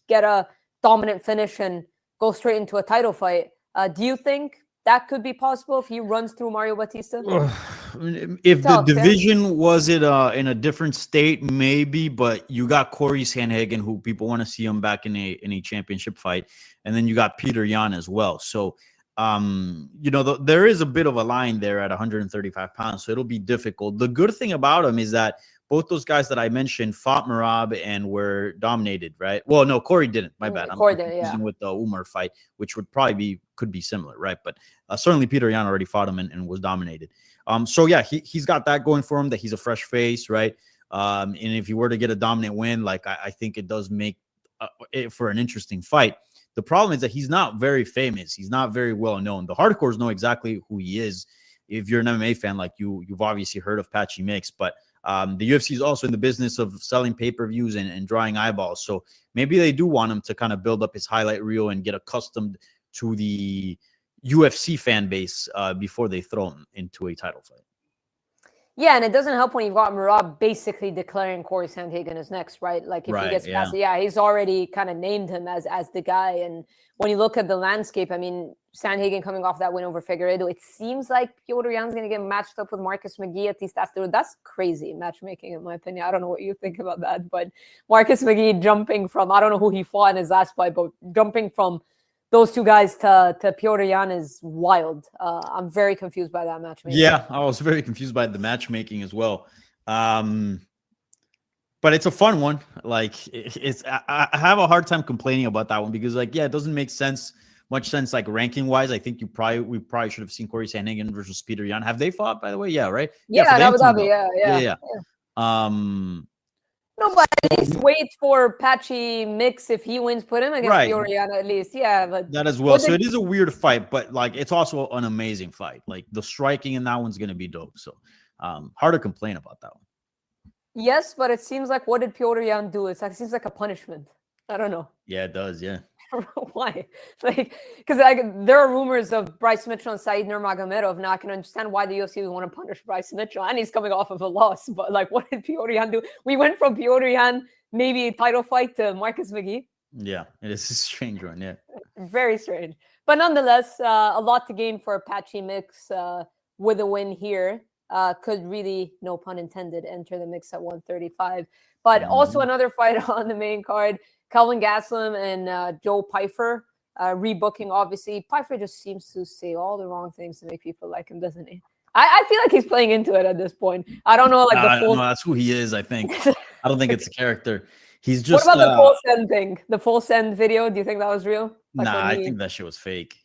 get a dominant finish, and go straight into a title fight. Do you think that could be possible if he runs through Mario Bautista? If the Tough, yeah. division was it in a different state, maybe, but you got Corey Sandhagen, who people want to see him back in a championship fight, and then you got Peter Yan as well. So, there is a bit of a line there at 135 pounds, so it'll be difficult. The good thing about him is that both those guys that I mentioned fought Merab and were dominated, right? Well, no, Corey didn't. My bad. I'm confusing with the Umar fight, which could be similar, right? But certainly Peter Yan already fought him and was dominated. So yeah, he's got that going for him, that he's a fresh face, right? And if he were to get a dominant win, like I think it does make it for an interesting fight. The problem is that he's not very famous. He's not very well known. The hardcores know exactly who he is. If you're an MMA fan like you've obviously heard of Patchy Mix, but the UFC is also in the business of selling pay-per-views and drawing eyeballs. So maybe they do want him to kind of build up his highlight reel and get accustomed to the UFC fan base before they throw him into a title fight. Yeah, and it doesn't help when you've got Merab basically declaring Corey Sandhagen is next, right? Like if he gets past it, he's already kind of named him as the guy. And when you look at the landscape, I mean, Sandhagen coming off that win over Figueiredo, it seems like Piotr Jan's going to get matched up with Marcus McGee. At least that's crazy matchmaking, in my opinion. I don't know what you think about that, but Marcus McGee jumping from, I don't know who he fought in his last fight, but jumping from those two guys to Piotr Jan is wild. I'm very confused by that matchmaking. Yeah, I was very confused by the matchmaking as well. But it's a fun one. Like I have a hard time complaining about that one because, like, yeah, it doesn't make much sense, like ranking wise. I think we probably should have seen Corey Sandhagen versus Peter Yan. Have they fought, by the way? Yeah, right. Yeah, that was yeah. No, but at least wait for Patchy Mix. If he wins, put him against Piotr Jan at least. Yeah, but that as well. So it is a weird fight, but like it's also an amazing fight. Like the striking in that one's going to be dope. So hard to complain about that one. Yes, but it seems like, what did Piotr Jan do? It seems like a punishment. I don't know. Yeah, it does. Yeah. Why? Like, because there are rumors of Bryce Mitchell and Said Nurmagomedov. Now I can understand why the UFC would want to punish Bryce Mitchell, and he's coming off of a loss. But like, what did Piotr Jan do? We went from Piotr Jan maybe a title fight to Marcus McGee. Yeah, it is a strange one. Yeah, very strange. But nonetheless, a lot to gain for Patchy Mix with a win here. Could really, no pun intended, enter the mix at 135. But also another fight on the main card. Kelvin Gastelum and Joe Pyfer rebooking, obviously. Pyfer just seems to say all the wrong things to make people like him, doesn't he? I feel like he's playing into it at this point. I don't know, like the full... No, that's who he is, I think. I don't think it's a character. He's just... What about the full send thing? The full send video? Do you think that was real? Like I think that shit was fake.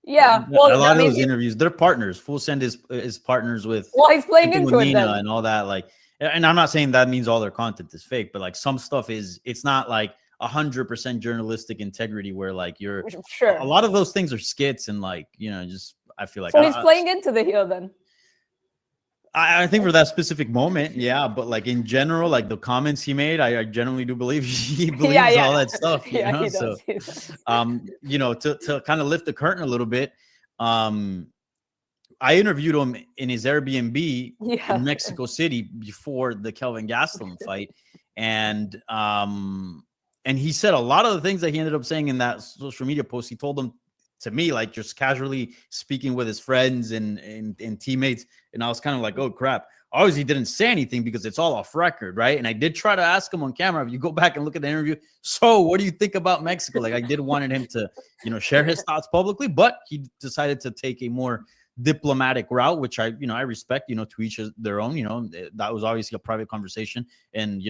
Yeah. Well, a lot of those interviews, they're partners. Full send is partners with... Well, he's playing into it then. And all that. Like, and I'm not saying that means all their content is fake, but like some stuff it's not like 100% journalistic integrity where like you're sure. A lot of those things are skits and like, just I feel like so he's playing into the heel then. I think for that specific moment, yeah, but like in general, like the comments he made, I generally do believe he believes all that stuff. You know? So to kind of lift the curtain a little bit, I interviewed him in his Airbnb in Mexico City before the Kelvin Gastelum fight, and he said a lot of the things that he ended up saying in that social media post. He told them to me, like just casually speaking with his friends and teammates. And I was kind of like, oh crap. Obviously he didn't say anything because it's all off record, right? And I did try to ask him on camera. If you go back and look at the interview, so what do you think about Mexico? Like I did wanted him to, share his thoughts publicly, but he decided to take a more diplomatic route, which I respect, to each their own. That was obviously a private conversation. And,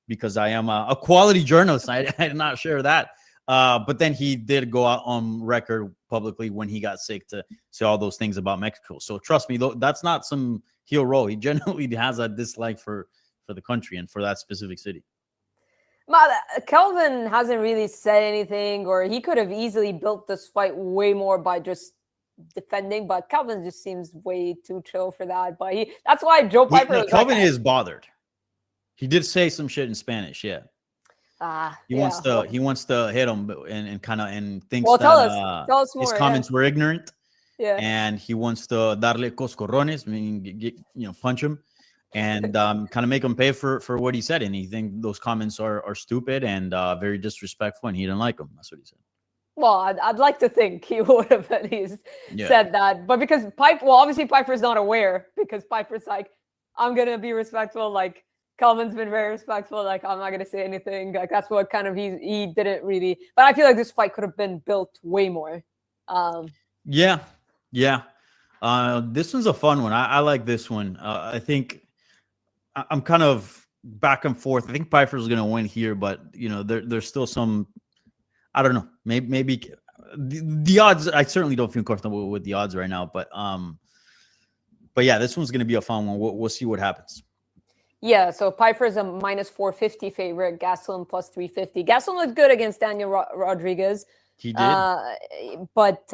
because I am a quality journalist, I did not share that. But then he did go out on record publicly when he got sick to say all those things about Mexico. So trust me, that's not some heel role. He genuinely has a dislike for the country and for that specific city. Kelvin hasn't really said anything, or he could have easily built this fight way more by just defending, but Kelvin just seems way too chill for that. But that's why Joe Pyfer Kelvin is bothered. He did say some shit in Spanish, yeah. He wants to hit him and thinks that tell us more, his comments were ignorant. Yeah. And he wants to darle coscorrones, meaning punch him and kind of make him pay for what he said. And he thinks those comments are stupid and very disrespectful, and he didn't like them. That's what he said. Well, I'd like to think he would have at least said that. But because obviously Pyfer's not aware, because Pyfer's like, I'm going to be respectful. Like, Kelvin's been very respectful. Like, I'm not going to say anything. Like, that's what kind of he didn't really. But I feel like this fight could have been built way more. Yeah. This one's a fun one. I like this one. I think I'm kind of back and forth. I think Pyfer's going to win here, but, you know, there's still some. I don't know. Maybe the odds. I certainly don't feel comfortable with the odds right now. But yeah, this one's going to be a fun one. We'll see what happens. Yeah. So Pyfer is a -450 favorite. Gastelum +350. Gastelum looked good against Daniel Rodriguez. He did. But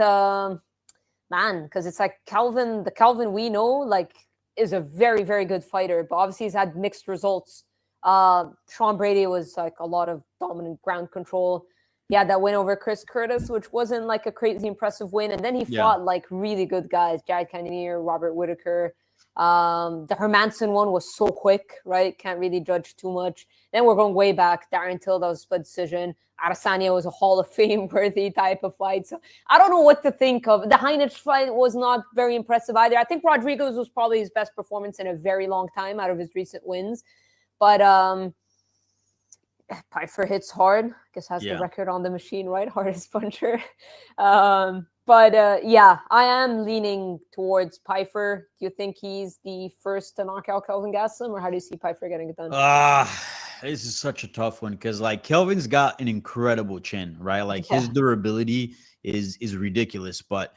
man, because it's like the Kelvin we know, like, is a very, very good fighter. But obviously he's had mixed results. Sean Brady was like a lot of dominant ground control. He had that win over Chris Curtis, which wasn't like a crazy impressive win. And then he fought like really good guys, Jared Cannonier, Robert Whitaker. The Hermanson one was so quick, right? Can't really judge too much. Then we're going way back. Darren Till, that was a split decision. Adesanya was a Hall of Fame worthy type of fight. So I don't know what to think of. The Heinrich fight was not very impressive either. I think Rodriguez was probably his best performance in a very long time out of his recent wins. But Pyfer hits hard. I guess has the record on the machine, right? Hardest puncher. Yeah, I am leaning towards Pyfer. Do you think he's the first to knock out Kelvin Gastelum, or how do you see Pyfer getting it done? This is such a tough one because like Kelvin's got an incredible chin, right? Like his durability is ridiculous, but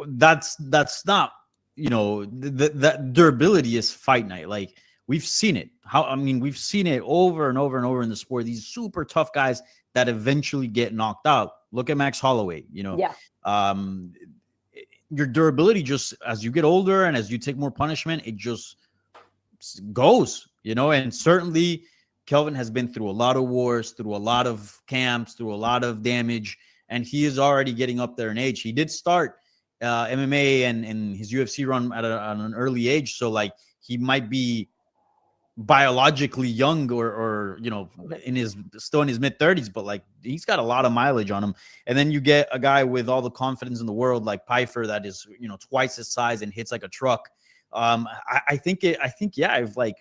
that's not, you know, that durability is fight night. Like we've seen it. We've seen it over and over and over in the sport. These super tough guys that eventually get knocked out. Look at Max Holloway, you know. Yeah. Your durability just as you get older and as you take more punishment, it just goes, you know. And certainly Kelvin has been through a lot of wars, through a lot of camps, through a lot of damage, and he is already getting up there in age. He did start MMA and his UFC run at an early age, so like he might be biologically young or you know still in his mid-30s, but like he's got a lot of mileage on him. And then you get a guy with all the confidence in the world like Pyfer that is, you know, twice his size and hits like a truck. I think if like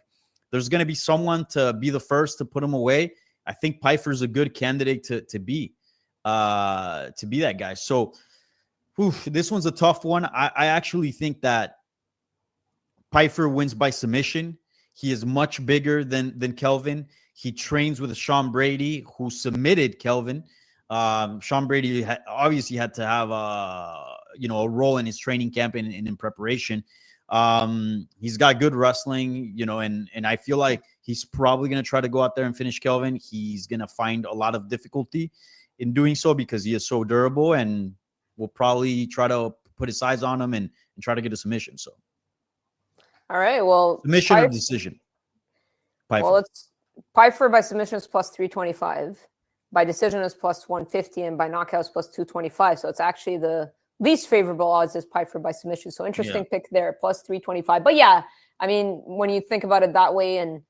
there's going to be someone to be the first to put him away, I think Pyfer's a good candidate to be that guy. So this one's a tough one. I actually think that Pyfer wins by submission. He is much bigger than Kelvin. He trains with Sean Brady, who submitted Kelvin. Sean Brady obviously had to have a role in his training camp and in preparation. He's got good wrestling, you know, and I feel like he's probably going to try to go out there and finish Kelvin. He's going to find a lot of difficulty in doing so because he is so durable, and will probably try to put his eyes on him and try to get a submission. So. All right. Well, submission or decision? Pyfer. Well, it's Pyfer by submission is +325, by decision is +150, and by knockout is +225. So it's actually the least favorable odds is Pyfer by submission. So interesting pick there, +325. But yeah, I mean, when you think about it that way, and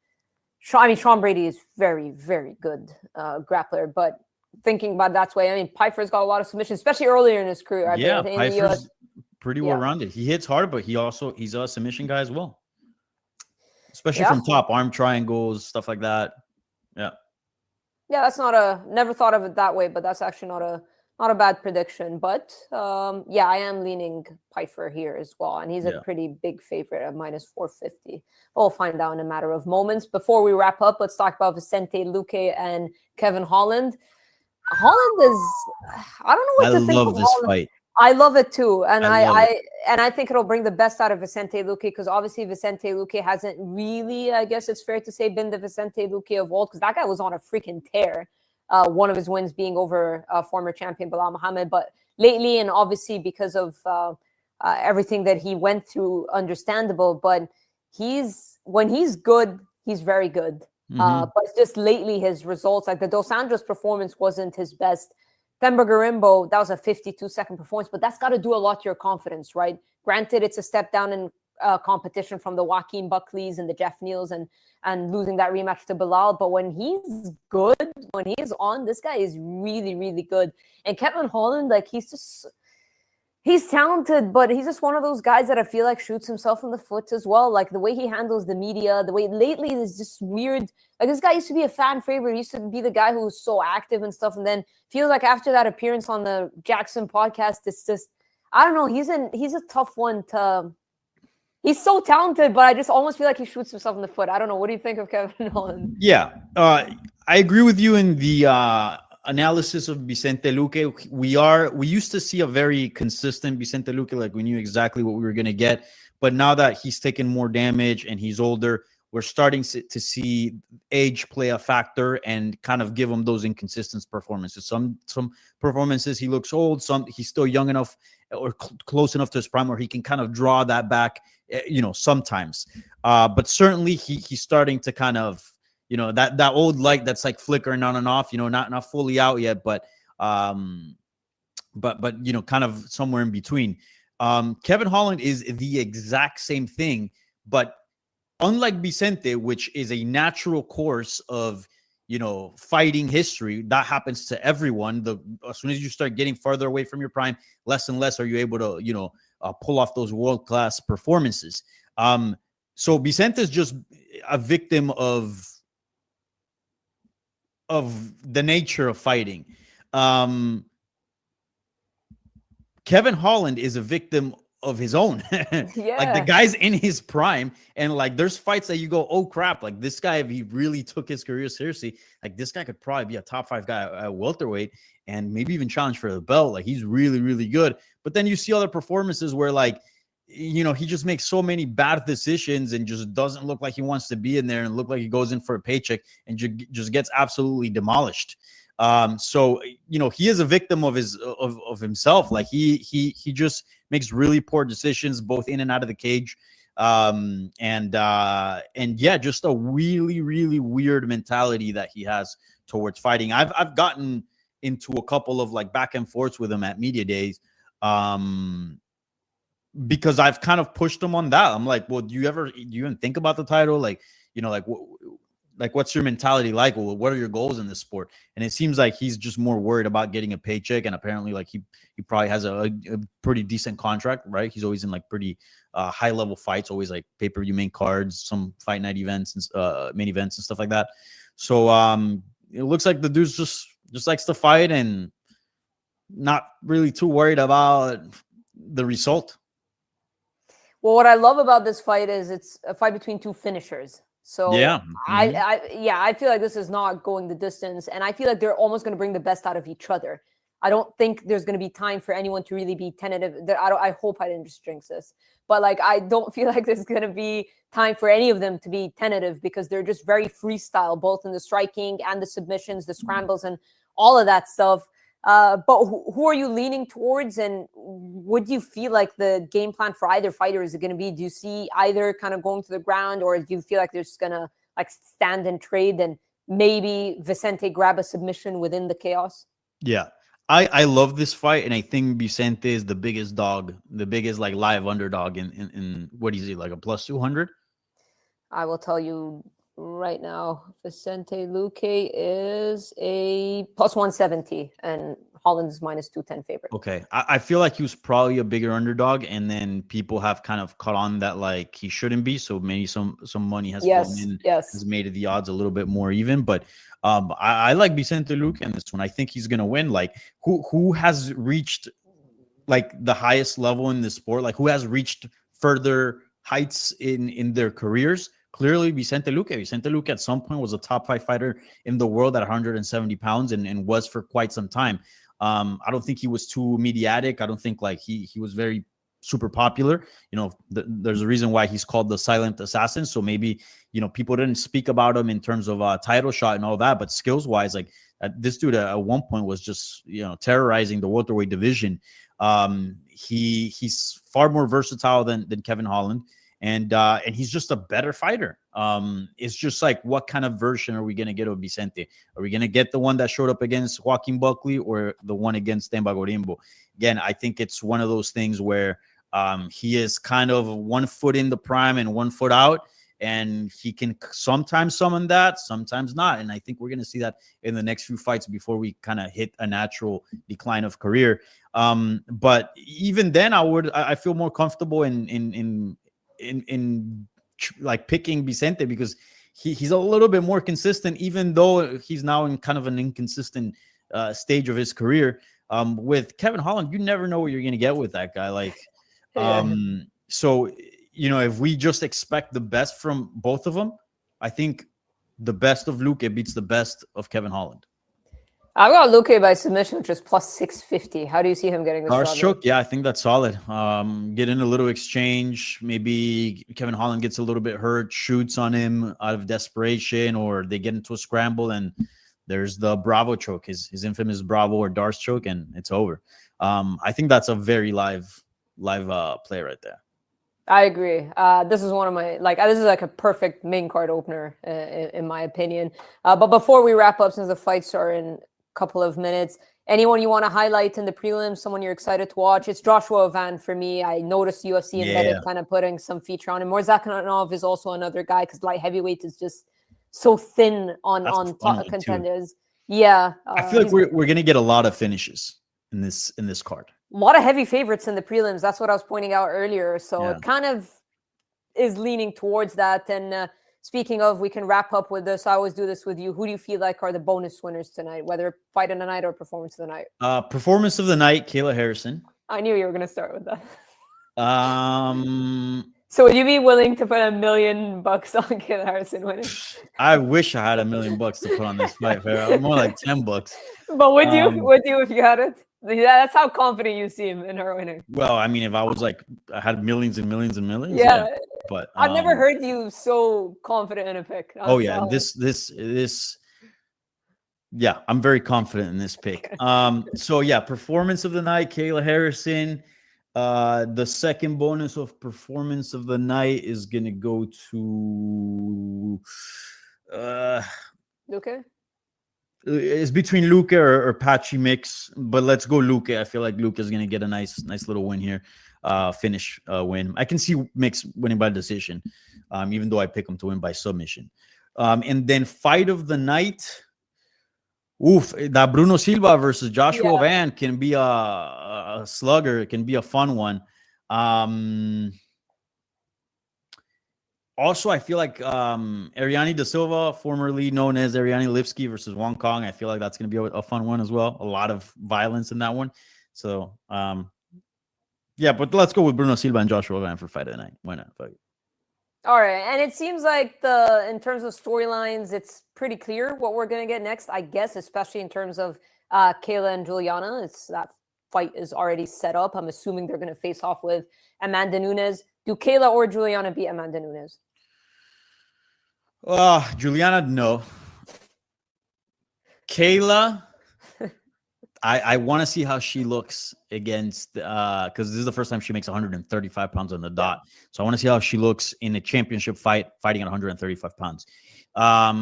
Sean Brady is very, very good grappler. But thinking about it that way, I mean, Pyfer's got a lot of submissions, especially earlier in his career. Pyfer's pretty well rounded. He hits hard, but he's a submission guy as well, especially from top, arm triangles, stuff like that. Yeah, that's never thought of it that way, but that's actually not a bad prediction. But I am leaning Pyfer here as well, and he's a pretty big favorite at -450. We'll find out in a matter of moments. Before we wrap up, let's talk about Vicente Luque and Kevin Holland. Holland is, I don't know what to think of this fight. I love it too, and I think it'll bring the best out of Vicente Luque, because obviously Vicente Luque hasn't really, I guess it's fair to say, been the Vicente Luque of old, because that guy was on a freaking tear. One of his wins being over former champion Bilal Muhammad, but lately, and obviously because of everything that he went through, understandable. But when he's good, he's very good. But just lately, his results, like the Dos Anjos performance, wasn't his best. Themba Gorimbo, that was a 52-second performance, but that's got to do a lot to your confidence, right? Granted, it's a step down in competition from the Joaquin Buckleys and the Jeff Neals and losing that rematch to Bilal. But when he's good, when he's on, this guy is really, really good. And Kevin Holland, like, he's talented, but he's just one of those guys that I feel like shoots himself in the foot as well. Like the way he handles the media, the way lately is just weird. Like this guy used to be a fan favorite. He used to be the guy who was so active and stuff. And then feels like after that appearance on the Jackson podcast, it's just, I don't know. He's a tough one to, he's so talented, but I just almost feel like he shoots himself in the foot. I don't know. What do you think of Kevin Holland? Yeah. I agree with you in the analysis of Vicente Luque. We used to see a very consistent Vicente Luque, like we knew exactly what we were going to get. But now that he's taken more damage and he's older, we're starting to see age play a factor and kind of give him those inconsistent performances. Some performances he looks old, some he's still young enough or close enough to his prime where he can kind of draw that back, sometimes. But certainly he's starting to kind of, that old light that's like flickering on and off, not fully out yet, but kind of somewhere in between. Kevin Holland is the exact same thing, but unlike Vicente, which is a natural course of, fighting history, that happens to everyone. As soon as you start getting farther away from your prime, less and less are you able to, pull off those world-class performances. So Vicente is just a victim of the nature of fighting. Kevin Holland is a victim of his own. Yeah. Like the guy's in his prime, and like there's fights that you go, oh crap, like this guy, if he really took his career seriously, like this guy could probably be a top 5 guy at welterweight and maybe even challenge for the belt. Like he's really, really good. But then you see other performances where like, he just makes so many bad decisions and just doesn't look like he wants to be in there and look like he goes in for a paycheck and just gets absolutely demolished. So he is a victim of himself. Like he just makes really poor decisions both in and out of the cage. And yeah, just a really, really weird mentality that he has towards fighting. I've gotten into a couple of like back and forths with him at media days. Because I've kind of pushed him on that. I'm like, well, do you even think about the title? Like, what's your mentality like? Well, what are your goals in this sport? And it seems like he's just more worried about getting a paycheck. And apparently like he probably has a pretty decent contract, right? He's always in like pretty high level fights, always like pay-per-view main cards, some fight night events and main events and stuff like that. So it looks like the dude's just likes to fight and not really too worried about the result. Well, what I love about this fight is it's a fight between two finishers. So yeah, I feel like this is not going the distance, and I feel like they're almost going to bring the best out of each other. I don't think there's going to be time for anyone to really be tentative. I hope I didn't just jinx this, but like I don't feel like there's going to be time for any of them to be tentative because they're just very freestyle, both in the striking and the submissions, the scrambles, and all of that stuff. But who are you leaning towards, and would you feel like the game plan for either fighter is it going to be? Do you see either kind of going to the ground, or do you feel like they're just going to like stand and trade and maybe Vicente grab a submission within the chaos? Yeah, I love this fight, and I think Vicente is the biggest dog, the biggest like live underdog in what is he, like a plus 200? I will tell you right now, Vicente Luque is a plus 170 and Holland's minus 210 favorite. Okay. I feel like he was probably a bigger underdog, and then people have kind of caught on that like he shouldn't be. So maybe some money has fallen in, has made the odds a little bit more even. But I like Vicente Luque in this one. I think he's gonna win. Like who has reached like the highest level in the sport? Like who has reached further heights in their careers? Clearly, Vicente Luque. Vicente Luque at some point was a top 5 fighter in the world at 170 pounds and was for quite some time. I don't think he was too mediatic. I don't think like he was very super popular. There's a reason why he's called the silent assassin. So maybe, people didn't speak about him in terms of title shot and all that, but skills wise, like this dude at one point was just, terrorizing the welterweight division. He's far more versatile than Kevin Holland. And he's just a better fighter. It's just like, what kind of version are we going to get of Vicente? Are we going to get the one that showed up against Joaquin Buckley or the one against Demba Gorimbo? Again, I think it's one of those things where He is kind of 1 foot in the prime and 1 foot out, and he can sometimes summon that, sometimes not. And I think we're going to see that in the next few fights before we kind of hit a natural decline of career. But even then, I feel more comfortable in like picking Vicente, because he's a little bit more consistent, even though he's now in kind of an inconsistent stage of his career. With Kevin Holland, you never know what you're going to get with that guy. Like, so, you know, if we just expect the best from both of them, I think the best of Luque beats the best of Kevin Holland. I got Luque by submission, which is plus 650. How do you see him getting this Darce choke? Yeah, I think that's solid. Get in a little exchange. Maybe Kevin Holland gets a little bit hurt, shoots on him out of desperation, or they get into a scramble, and there's the Bravo choke, his infamous Bravo or Darce choke, and it's over. I think that's a very live play right there. I agree. This is one of my, this is like a perfect main card opener, in my opinion. But before we wrap up, since the fights are in couple of minutes, anyone you want to highlight in the prelims, someone you're excited to watch? It's Joshua Van for me. I noticed UFC embedded kind of putting some feature on him. Morzakhanov is also another guy, because light heavyweight is just so thin on top contenders. Yeah, I feel like we're gonna get a lot of finishes in this card. A lot of heavy favorites in the prelims. That's what I was pointing out earlier. So it kind of is leaning towards that. And speaking of, we can wrap up with this. I always do this with you. Who do you feel like are the bonus winners tonight, whether fight of the night or performance of the night? Performance of the night, Kayla Harrison. I knew you were going to start with that. So would you be willing to put $1 million on Kayla Harrison winning? I wish I had $1 million to put on this fight. More like $10. But would you if you had it? Yeah, that's how confident you seem in her winning. Well, I mean, if I was like, I had millions and millions and millions. Yeah. But I've never heard you so confident in a pick. Yeah, I'm very confident in this pick. So yeah, performance of the night, Kayla Harrison. The second bonus of performance of the night is gonna go to Luque. It's between Luque or Patchy mix, but let's go Luque. I feel like Luque is gonna get a nice little win here, finish win. I can see Mix winning by decision, even though I pick him to win by submission. And then fight of the night. That Bruno Silva versus Joshua Van can be a slugger. It can be a fun one. Also, I feel like Ariane Da Silva, formerly known as Ariane Lipski versus Wong Kong. I feel like that's going to be a fun one as well. A lot of violence in that one. So, yeah, but let's go with Bruno Silva and Joshua Van for fight of the night. Why not? Fuck it. All right, and it seems like in terms of storylines, it's pretty clear what we're going to get next, I guess, especially in terms of Kayla and Juliana. That fight is already set up. I'm assuming they're going to face off with Amanda Nunes. Do Kayla or Juliana beat Amanda Nunes? Juliana, no. Kayla, I want to see how she looks against, because this is the first time she makes 135 pounds on the dot. So I want to see how she looks in a championship fight, fighting at 135 pounds. That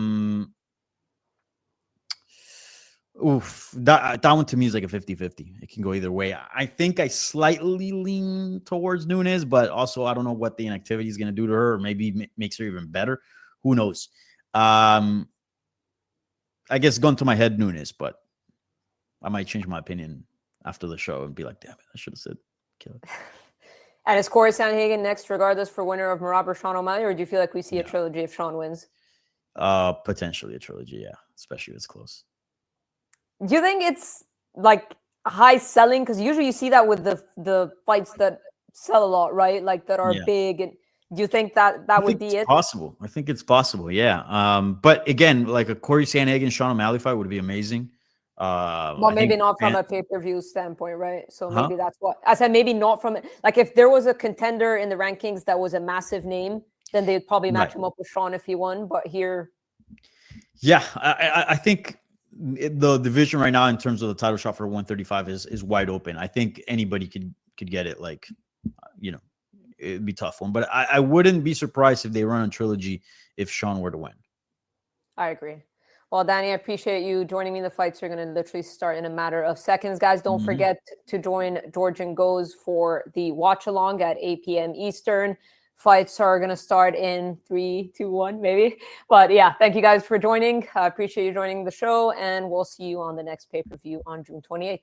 one to me is like a 50-50. It can go either way. I think I slightly lean towards Nunes, but also I don't know what the inactivity is going to do to her, or maybe makes her even better. Who knows? I guess going to my head, Nunes, but I might change my opinion after the show and be like, damn it, I should have said kill it. And is Corey Sandhagen next, regardless, for winner of Merab or Sean O'Malley, or do you feel like we see a trilogy if Sean wins? Potentially a trilogy, yeah, especially if it's close. Do you think it's like high selling? Because usually you see that with the fights that sell a lot, right? Like that are big. And do you think that would be it? Possible. I think it's possible, yeah. But again, like a Corey Sandhagen Sean O'Malley fight would be amazing. Well, maybe not from a pay-per-view standpoint, right? So maybe that's what I said. Maybe not from like if there was a contender in the rankings that was a massive name, then they'd probably match him up with Sean if he won. But here, yeah, I think the division right now in terms of the title shot for 135 is wide open. I think anybody could get it. Like, it'd be a tough one, but I wouldn't be surprised if they run a trilogy if Sean were to win. I agree. Well, Well, Danny, I appreciate you joining me. The fights are going to literally start in a matter of seconds. Guys, don't forget to join Georgian Goes for the watch along at 8 p.m. Eastern. Fights are going to start in 3, 2, 1, maybe. But yeah, thank you guys for joining. I appreciate you joining the show, and we'll see you on the next pay-per-view on June 28th.